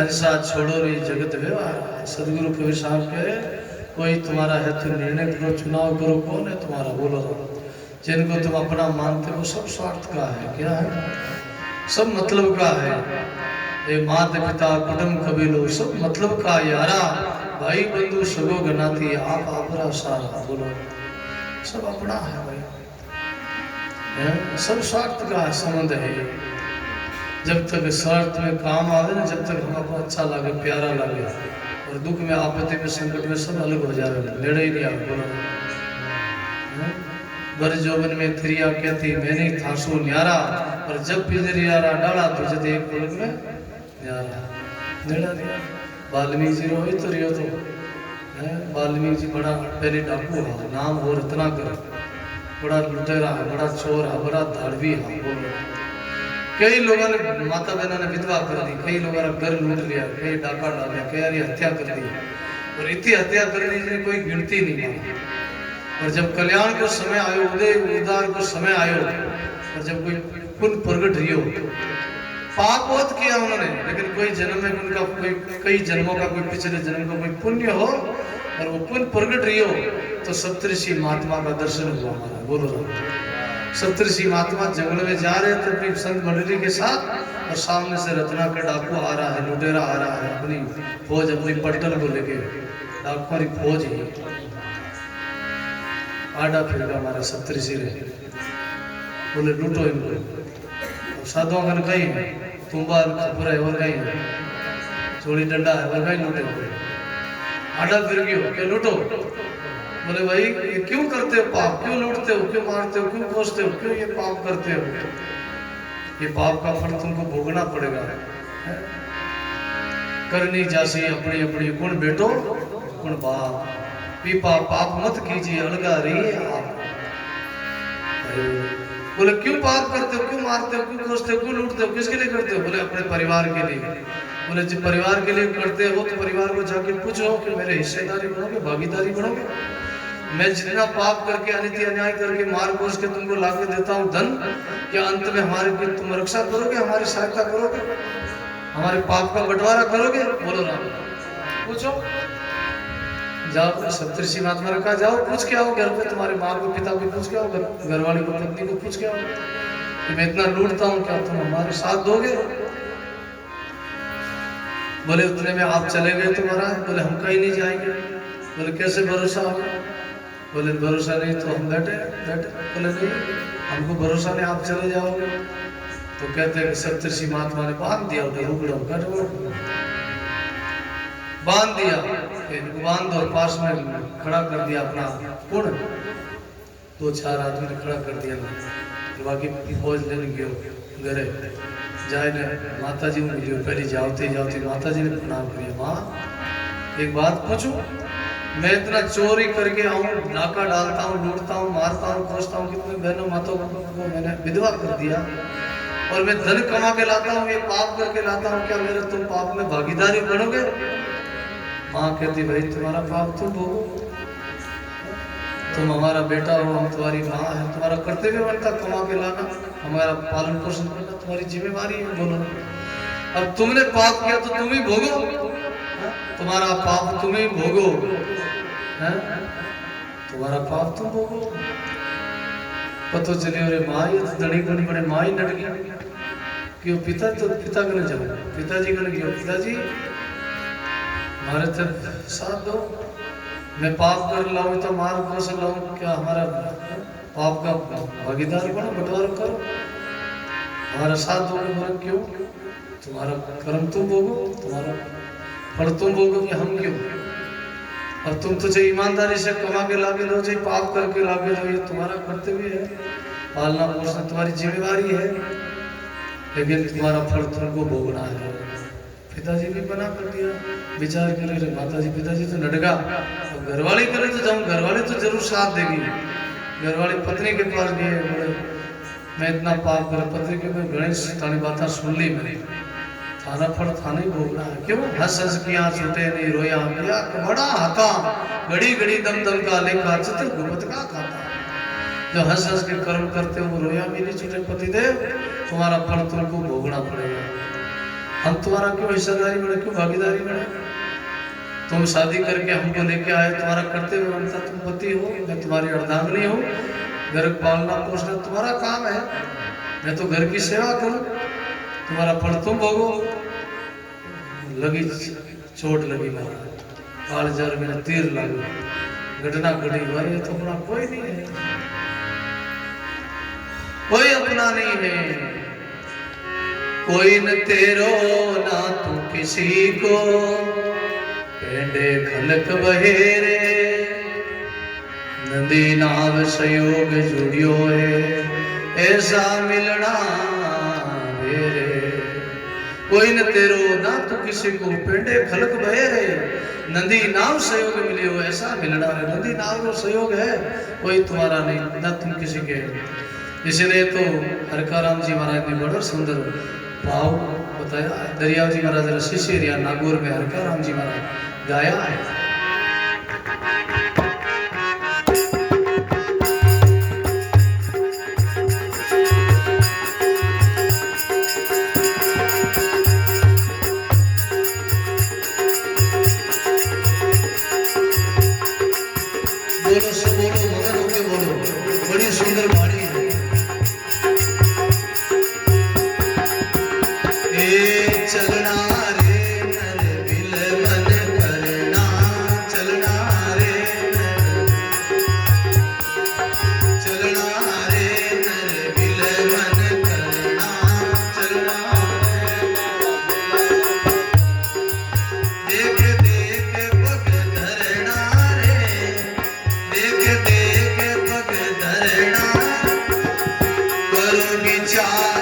हंसा छोड़ो रे जगत व्यवहार। सदगुरु कबीर साहब कहे कोई तुम्हारा है तो निर्णय करो, चुनाव करो, कौन है तुम्हारा, बोलो। जिनको तुम अपना मानते हो सब स्वार्थ का है, क्या है, सब मतलब का है। ये माता पिता कुटुंब कबीलो सब मतलब का यारा, भाई बंधु सगो गनाती आप आपरा सारा, बोलो सब अपना है भाई, है? सब स्वार्थ का संबंध है। जब तक स्वार्थ में काम आवे ना, जब तक हमको अच्छा लगे, प्यारा लगे, और दुख में, आपत्ति में, संकट में सब अलग हो जाए, लेड़े ही नहीं आवे, बोलो। बर जोबन में त्रिया कहती मैंने थासो न्यारा, और जब पिजरियारा डाला तो जब एक पलक में न्यारा नेड़ा दिया। वाल्मीकि जी रोई तो रियो तो है, वाल्मीकि जी बड़ा पहले डाकू है, नाम हो रत्नाकर, बड़ा लुटेरा है, बड़ा चोर है, बड़ा धाड़वी है, बोलो। कई लोगों ने माता बहना ने विधवा कर दी, कई लोगों ने घर लूट लिया, कई डाका डाला, कई हत्या कर दी, और इतनी हत्या कर दी जिन्हें कोई गिनती नहीं मानी। और जब कल्याण का समय आयो, उदय उद्धार का समय आयो, और जब कोई पुण्य प्रगट रियो, पाप बहुत किया उन्होंने, लेकिन कोई जन्म में उनका कोई कई जन्मों का कोई पिछले जन्म का कोई पुण्य हो, और वो पुण्य प्रगट रियो, तो सप्तऋषि महात्मा का दर्शन हुआ हमारा, बोलो। सप्तऋषि महात्मा जंगल में जा रहे थे अपनी संत मंडली के साथ, और सामने से रत्नाकर डाकू आ रहा है, लुटेरा आ रहा है, अपनी फौज, अपनी पलटन को लेके, डाकुओं की फौज ही आडा फिर हमारा सप्तऋषि रहे, बोले लूटो इनको। साधुओं का कहीं तुम्बा खबर है और कहीं चोरी डंडा है और कहीं लूटे, आडा फिर गयो क्या लूटो। बोले भाई ये क्यों करते हो पाप, क्यों लूटते हो, क्यों मारते हो, क्यों कोसते हो, क्यों ये पाप करते हो, ये पाप का फल तुमको भोगना पड़ेगा। करनी जासी अपनी अपनी गुण बेटो गुण बाप, पीपा पाप मत कीजिए अलगा रही आप। बोले क्यों पाप करते हो, क्यों मारते हो, क्यों कोसते हो, क्यों लूटते हो, किसके लिए करते हो। बोले अपने परिवार के लिए। बोले जब परिवार के लिए करते हो तो परिवार को जाके पूछो कि मेरे हिस्सेदारी बनोगे, भागीदारी बनोगे। मैं जितना पाप करके अनिति अन्याय करके मार कोस के तुमको लाके देता हूँ धन, क्या अंत में हमारे भी तुम रक्षा करोगे, हमारी सहायता करोगे, हमारे पाप का बंटवारा करोगे। बोलो राम, पूछो, जाओ सप्तऋषि महात्मा ने कहा जाओ पूछ के आओ, घर पे तुम्हारे माँ को पिता को पूछ के आओ, घरवाली को पत्नी को पूछ के आओ कि मैं इतना लूटता हूँ, क्या तुम हमारे साथ दोगे। बोले उतने में आप चले गए तो महाराज। बोले हम कहीं नहीं जाएंगे। बोले कैसे भरोसा होगा। बोले भरोसा नहीं तो हम बैठे बैठे। बोले नहीं हमको भरोसा नहीं, आप चले जाओगे। तो कहते हैं सप्तऋषि महात्मा ने बांध दिया उधर रुगड़ो बांध दिया, बांध और पास में खड़ा कर दिया अपना पुण, 2-4 आदमी ने खड़ा कर दिया। बाकी फौज लेने गयो घरे जाए ने माता जी ने मिलियो, पहले जाते जाते माता जी ने प्रणाम किया। माँ एक बात पूछूं, मैं इतना चोरी करके आऊँ, नाका डालता हूँ, लूटता हूँ, मारता हूँ, खोजता हूँ, कितने बहनों माताओं को मैंने विधवा कर दिया, और मैं धन कमा के लाता हूँ, ये पाप करके लाता हूँ, क्या मेरे तुम पाप में भागीदारी बनोगे। माँ कहती भाई तुम्हारा पाप तुम भोगो, तुम हमारा बेटा हो, हम तुम्हारी माँ है, तुम्हारा कर्तव्य बनता कमा के लाना, हमारा पालन पोषण करना तुम्हारी जिम्मेवारी है। बोलो अब तुमने पाप किया तो तुम ही भोगो, तुम्हारा पाप तुम ही भोगो, तुम्हारा पाप तुम भोगो। पता चले अरे माँ ये तो दड़ी बड़ी बड़े माँ ही नट गया क्यों। पिता तो पिता कने जाओ, पिताजी कने गयो, पिताजी हमारे तक साथ दो, मैं पाप कर लाऊं तो मार कोस लाऊं, क्या हमारा पाप का भागीदार बनो, बंटवारा करो, हमारा साथ दो। हमारा क्यों, तुम्हारा कर्म तुम भोगो, तुम्हारा फल तुम भोगो कि हम क्यों। अब तुम तो चाहे ईमानदारी से कमा के लाके दो, चाहे पाप करके लाके दो, ये तुम्हारा कर्तव्य है, पालना पोषण तुम्हारी जिम्मेवारी है, लेकिन तुम्हारा फल तुमको भोगना है। पिताजी भी बना कर दिया, विचार करे रे माताजी पिताजी तो नडगा, घरवाली करे तो जाऊँ, घरवाली तो जरूर साथ देगी। घरवाली पत्नी के पास गए, बोले मैं इतना पाप कर, पत्नी के मैं गणेश थानी बात सुन ली, मैंने थाना फल थाने भोगना है। क्यों हंस हंस किया छूटे नहीं रोया किया, बड़ा हका घड़ी घड़ी दम दम का लेखा चित्र गुप्त का खाता। जो हंस हंस के कर्म करते हो वो रोया भी नहीं छूटे, पतिदेव तुम्हारा फल तुमको भोगना पड़ेगा। हम तुम्हारा क्यों हिस्सेदारी बने, क्यों भागीदारी बने? तुम शादी करके हमको लेके आए, तुम्हारा कर्तव्य बनता, तुम पति हो, मैं तुम्हारी अर्धांगिनी हूँ, घर पालना पोषना तुम्हारा काम है, मैं तो घर की सेवा करूं, तुम्हारा फल तुम भोगो। लगी चोट लगी मारा, कालजार में तीर लागू, घटना घटी, अरे तो अपना कोई नहीं है, कोई अपना नहीं है, कोई न तेरो ना तू किसी को, पेंडे खलक बहेरे, नदी नाव संयोग जुड़ियो है, ऐसा मिलना मेरे। कोई न तेरो ना तू किसी को, पेंडे खलक बहेरे, नदी नाव सहयोग मिले हो, ऐसा मिलना है। नदी नाव जो सहयोग है कोई तुम्हारा नहीं, न तुम किसी के। इसलिए तो हरकाराम जी महाराज ने बड़ा सुंदर भाव बताया। दरियाव जी महाराज शिशिरिया नागौर में हरकाराम जी महाराज गाया है। बोलो सब बोलो, मगन होके बोलो, बड़ी सुंदर वाणी है। चलना रे नर बिल मन करना, चलना रे नर, चलना रे नर बिल मन करना, चलना रे, देख देख पग धरना रे, देख देख पग धरना, करो विचार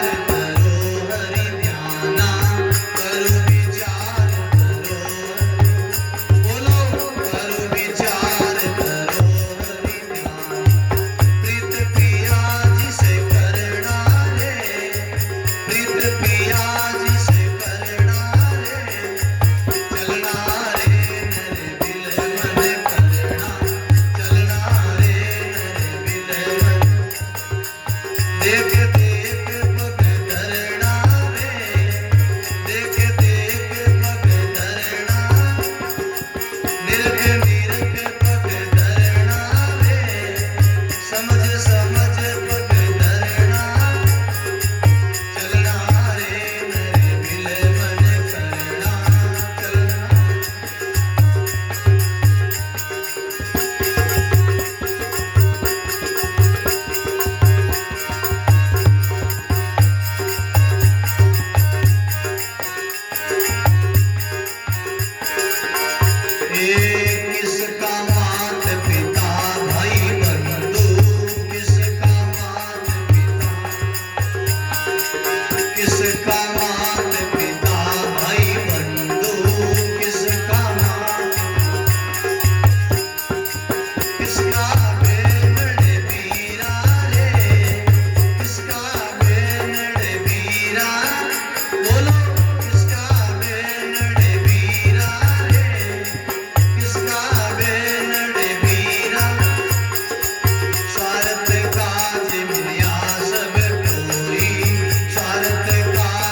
स्वार्थ काज मिलिया सब कोई, स्वार्थ काज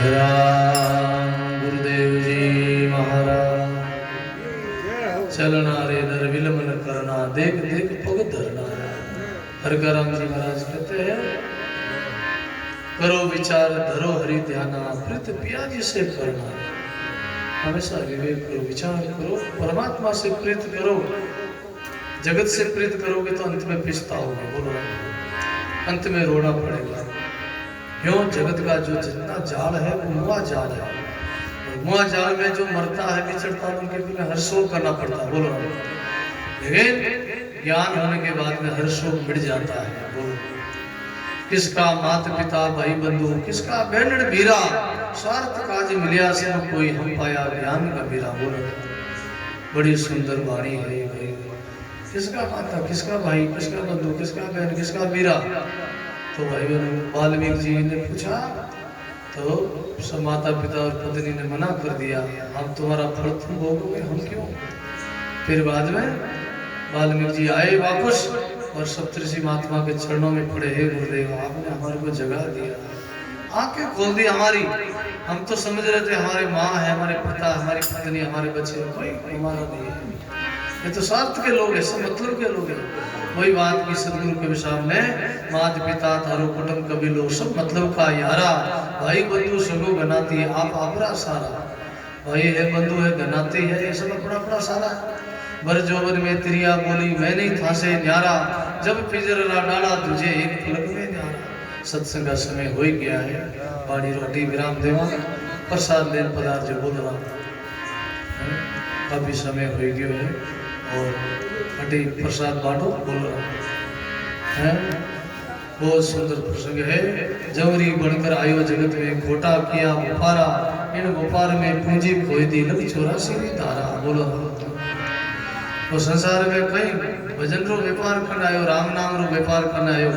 राम गुरुदेव जी महाराज। चलना रे नर विलम न करना, देख देख पग धरना। हर राम जी महाराज कहते हैं करो विचार धरो हरि ध्याना, प्रीत पिया जी से करना। हमेशा विवेक करो, विचार करो, परमात्मा से प्रीत करो। जगत से प्रीत करोगे तो अंत में पछताओगे। बोलो अंत में रोना पड़ेगा। क्यों? जगत का जो जितना जाल है वो मुआ जाल है, और मुआ जाल में जो मरता है बिछड़ता है उनके बिना हर शोक करना पड़ता है। बोलो लेकिन ज्ञान होने के बाद में हर शोक मिट जाता है। बोलो किसका माता पिता भाई बंधु, किसका बहन भीरा, स्वार्थ काज मिलिया से कोई हम पाया ज्ञान का बीरा। बोलो बड़ी सुंदर वाणी है भाई। किसका माता, किसका भाई, किसका बंधु, किसका बहन, किसका बीरा। तो भाई बहन वाल्मीकि जी ने पूछा तो सब माता पिता और पत्नी ने मना कर दिया, हम तुम्हारा फल तुम भोगोगे, हम क्यों। फिर बाद में वाल्मीकि जी आए वापस और सप्तऋषि महात्मा के चरणों में पड़े, हे गुरुदेव आपने हमारे को जगा दिया, आंखें खोल दी हमारी। हम तो समझ रहे थे हमारे माँ है, हमारे पिता, हमारी पत्नी, हमारे बच्चे, कोई हमारा नहीं है। ये तो स्वार्थ के लोग हैं, सब मतलब के लोग हैं। वही बात की सदगुरु के सामने मात पिता थारो कुटुंब कभी लोग सब मतलब का यारा, भाई बंधु सगो गनाती आप अपना सारा। भाई है बंधु है गनाती है, ये सब अपना अपना सारा। बर जोबर में त्रिया बोली मैं नहीं था से न्यारा, जब पिंजरा डाला तुझे एक पलक में न्यारा। सत्संग का समय हो ही गया है, पानी रोटी विराम देवा प्रसाद लेन पदार्थ जो बोल रहा अभी समय हो गया है और अटी प्रसाद बांटो बोल रहा है। बहुत सुंदर प्रसंग है। जवरी बनकर आयो जगत में, खोटा किया व्यापारा, इन व्यापार में पूंजी खोई दी लग 84 धारा। बोलो तो संसार में कई भजन रो व्यापार करना आयो, राम नाम रो व्यापार करना आयो,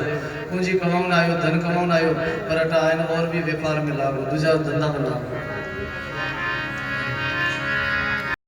पूंजी कमाना आयो, धन कमाना आयो, पर अटा और भी व्यापार में लागो, दूजा धंधा बना।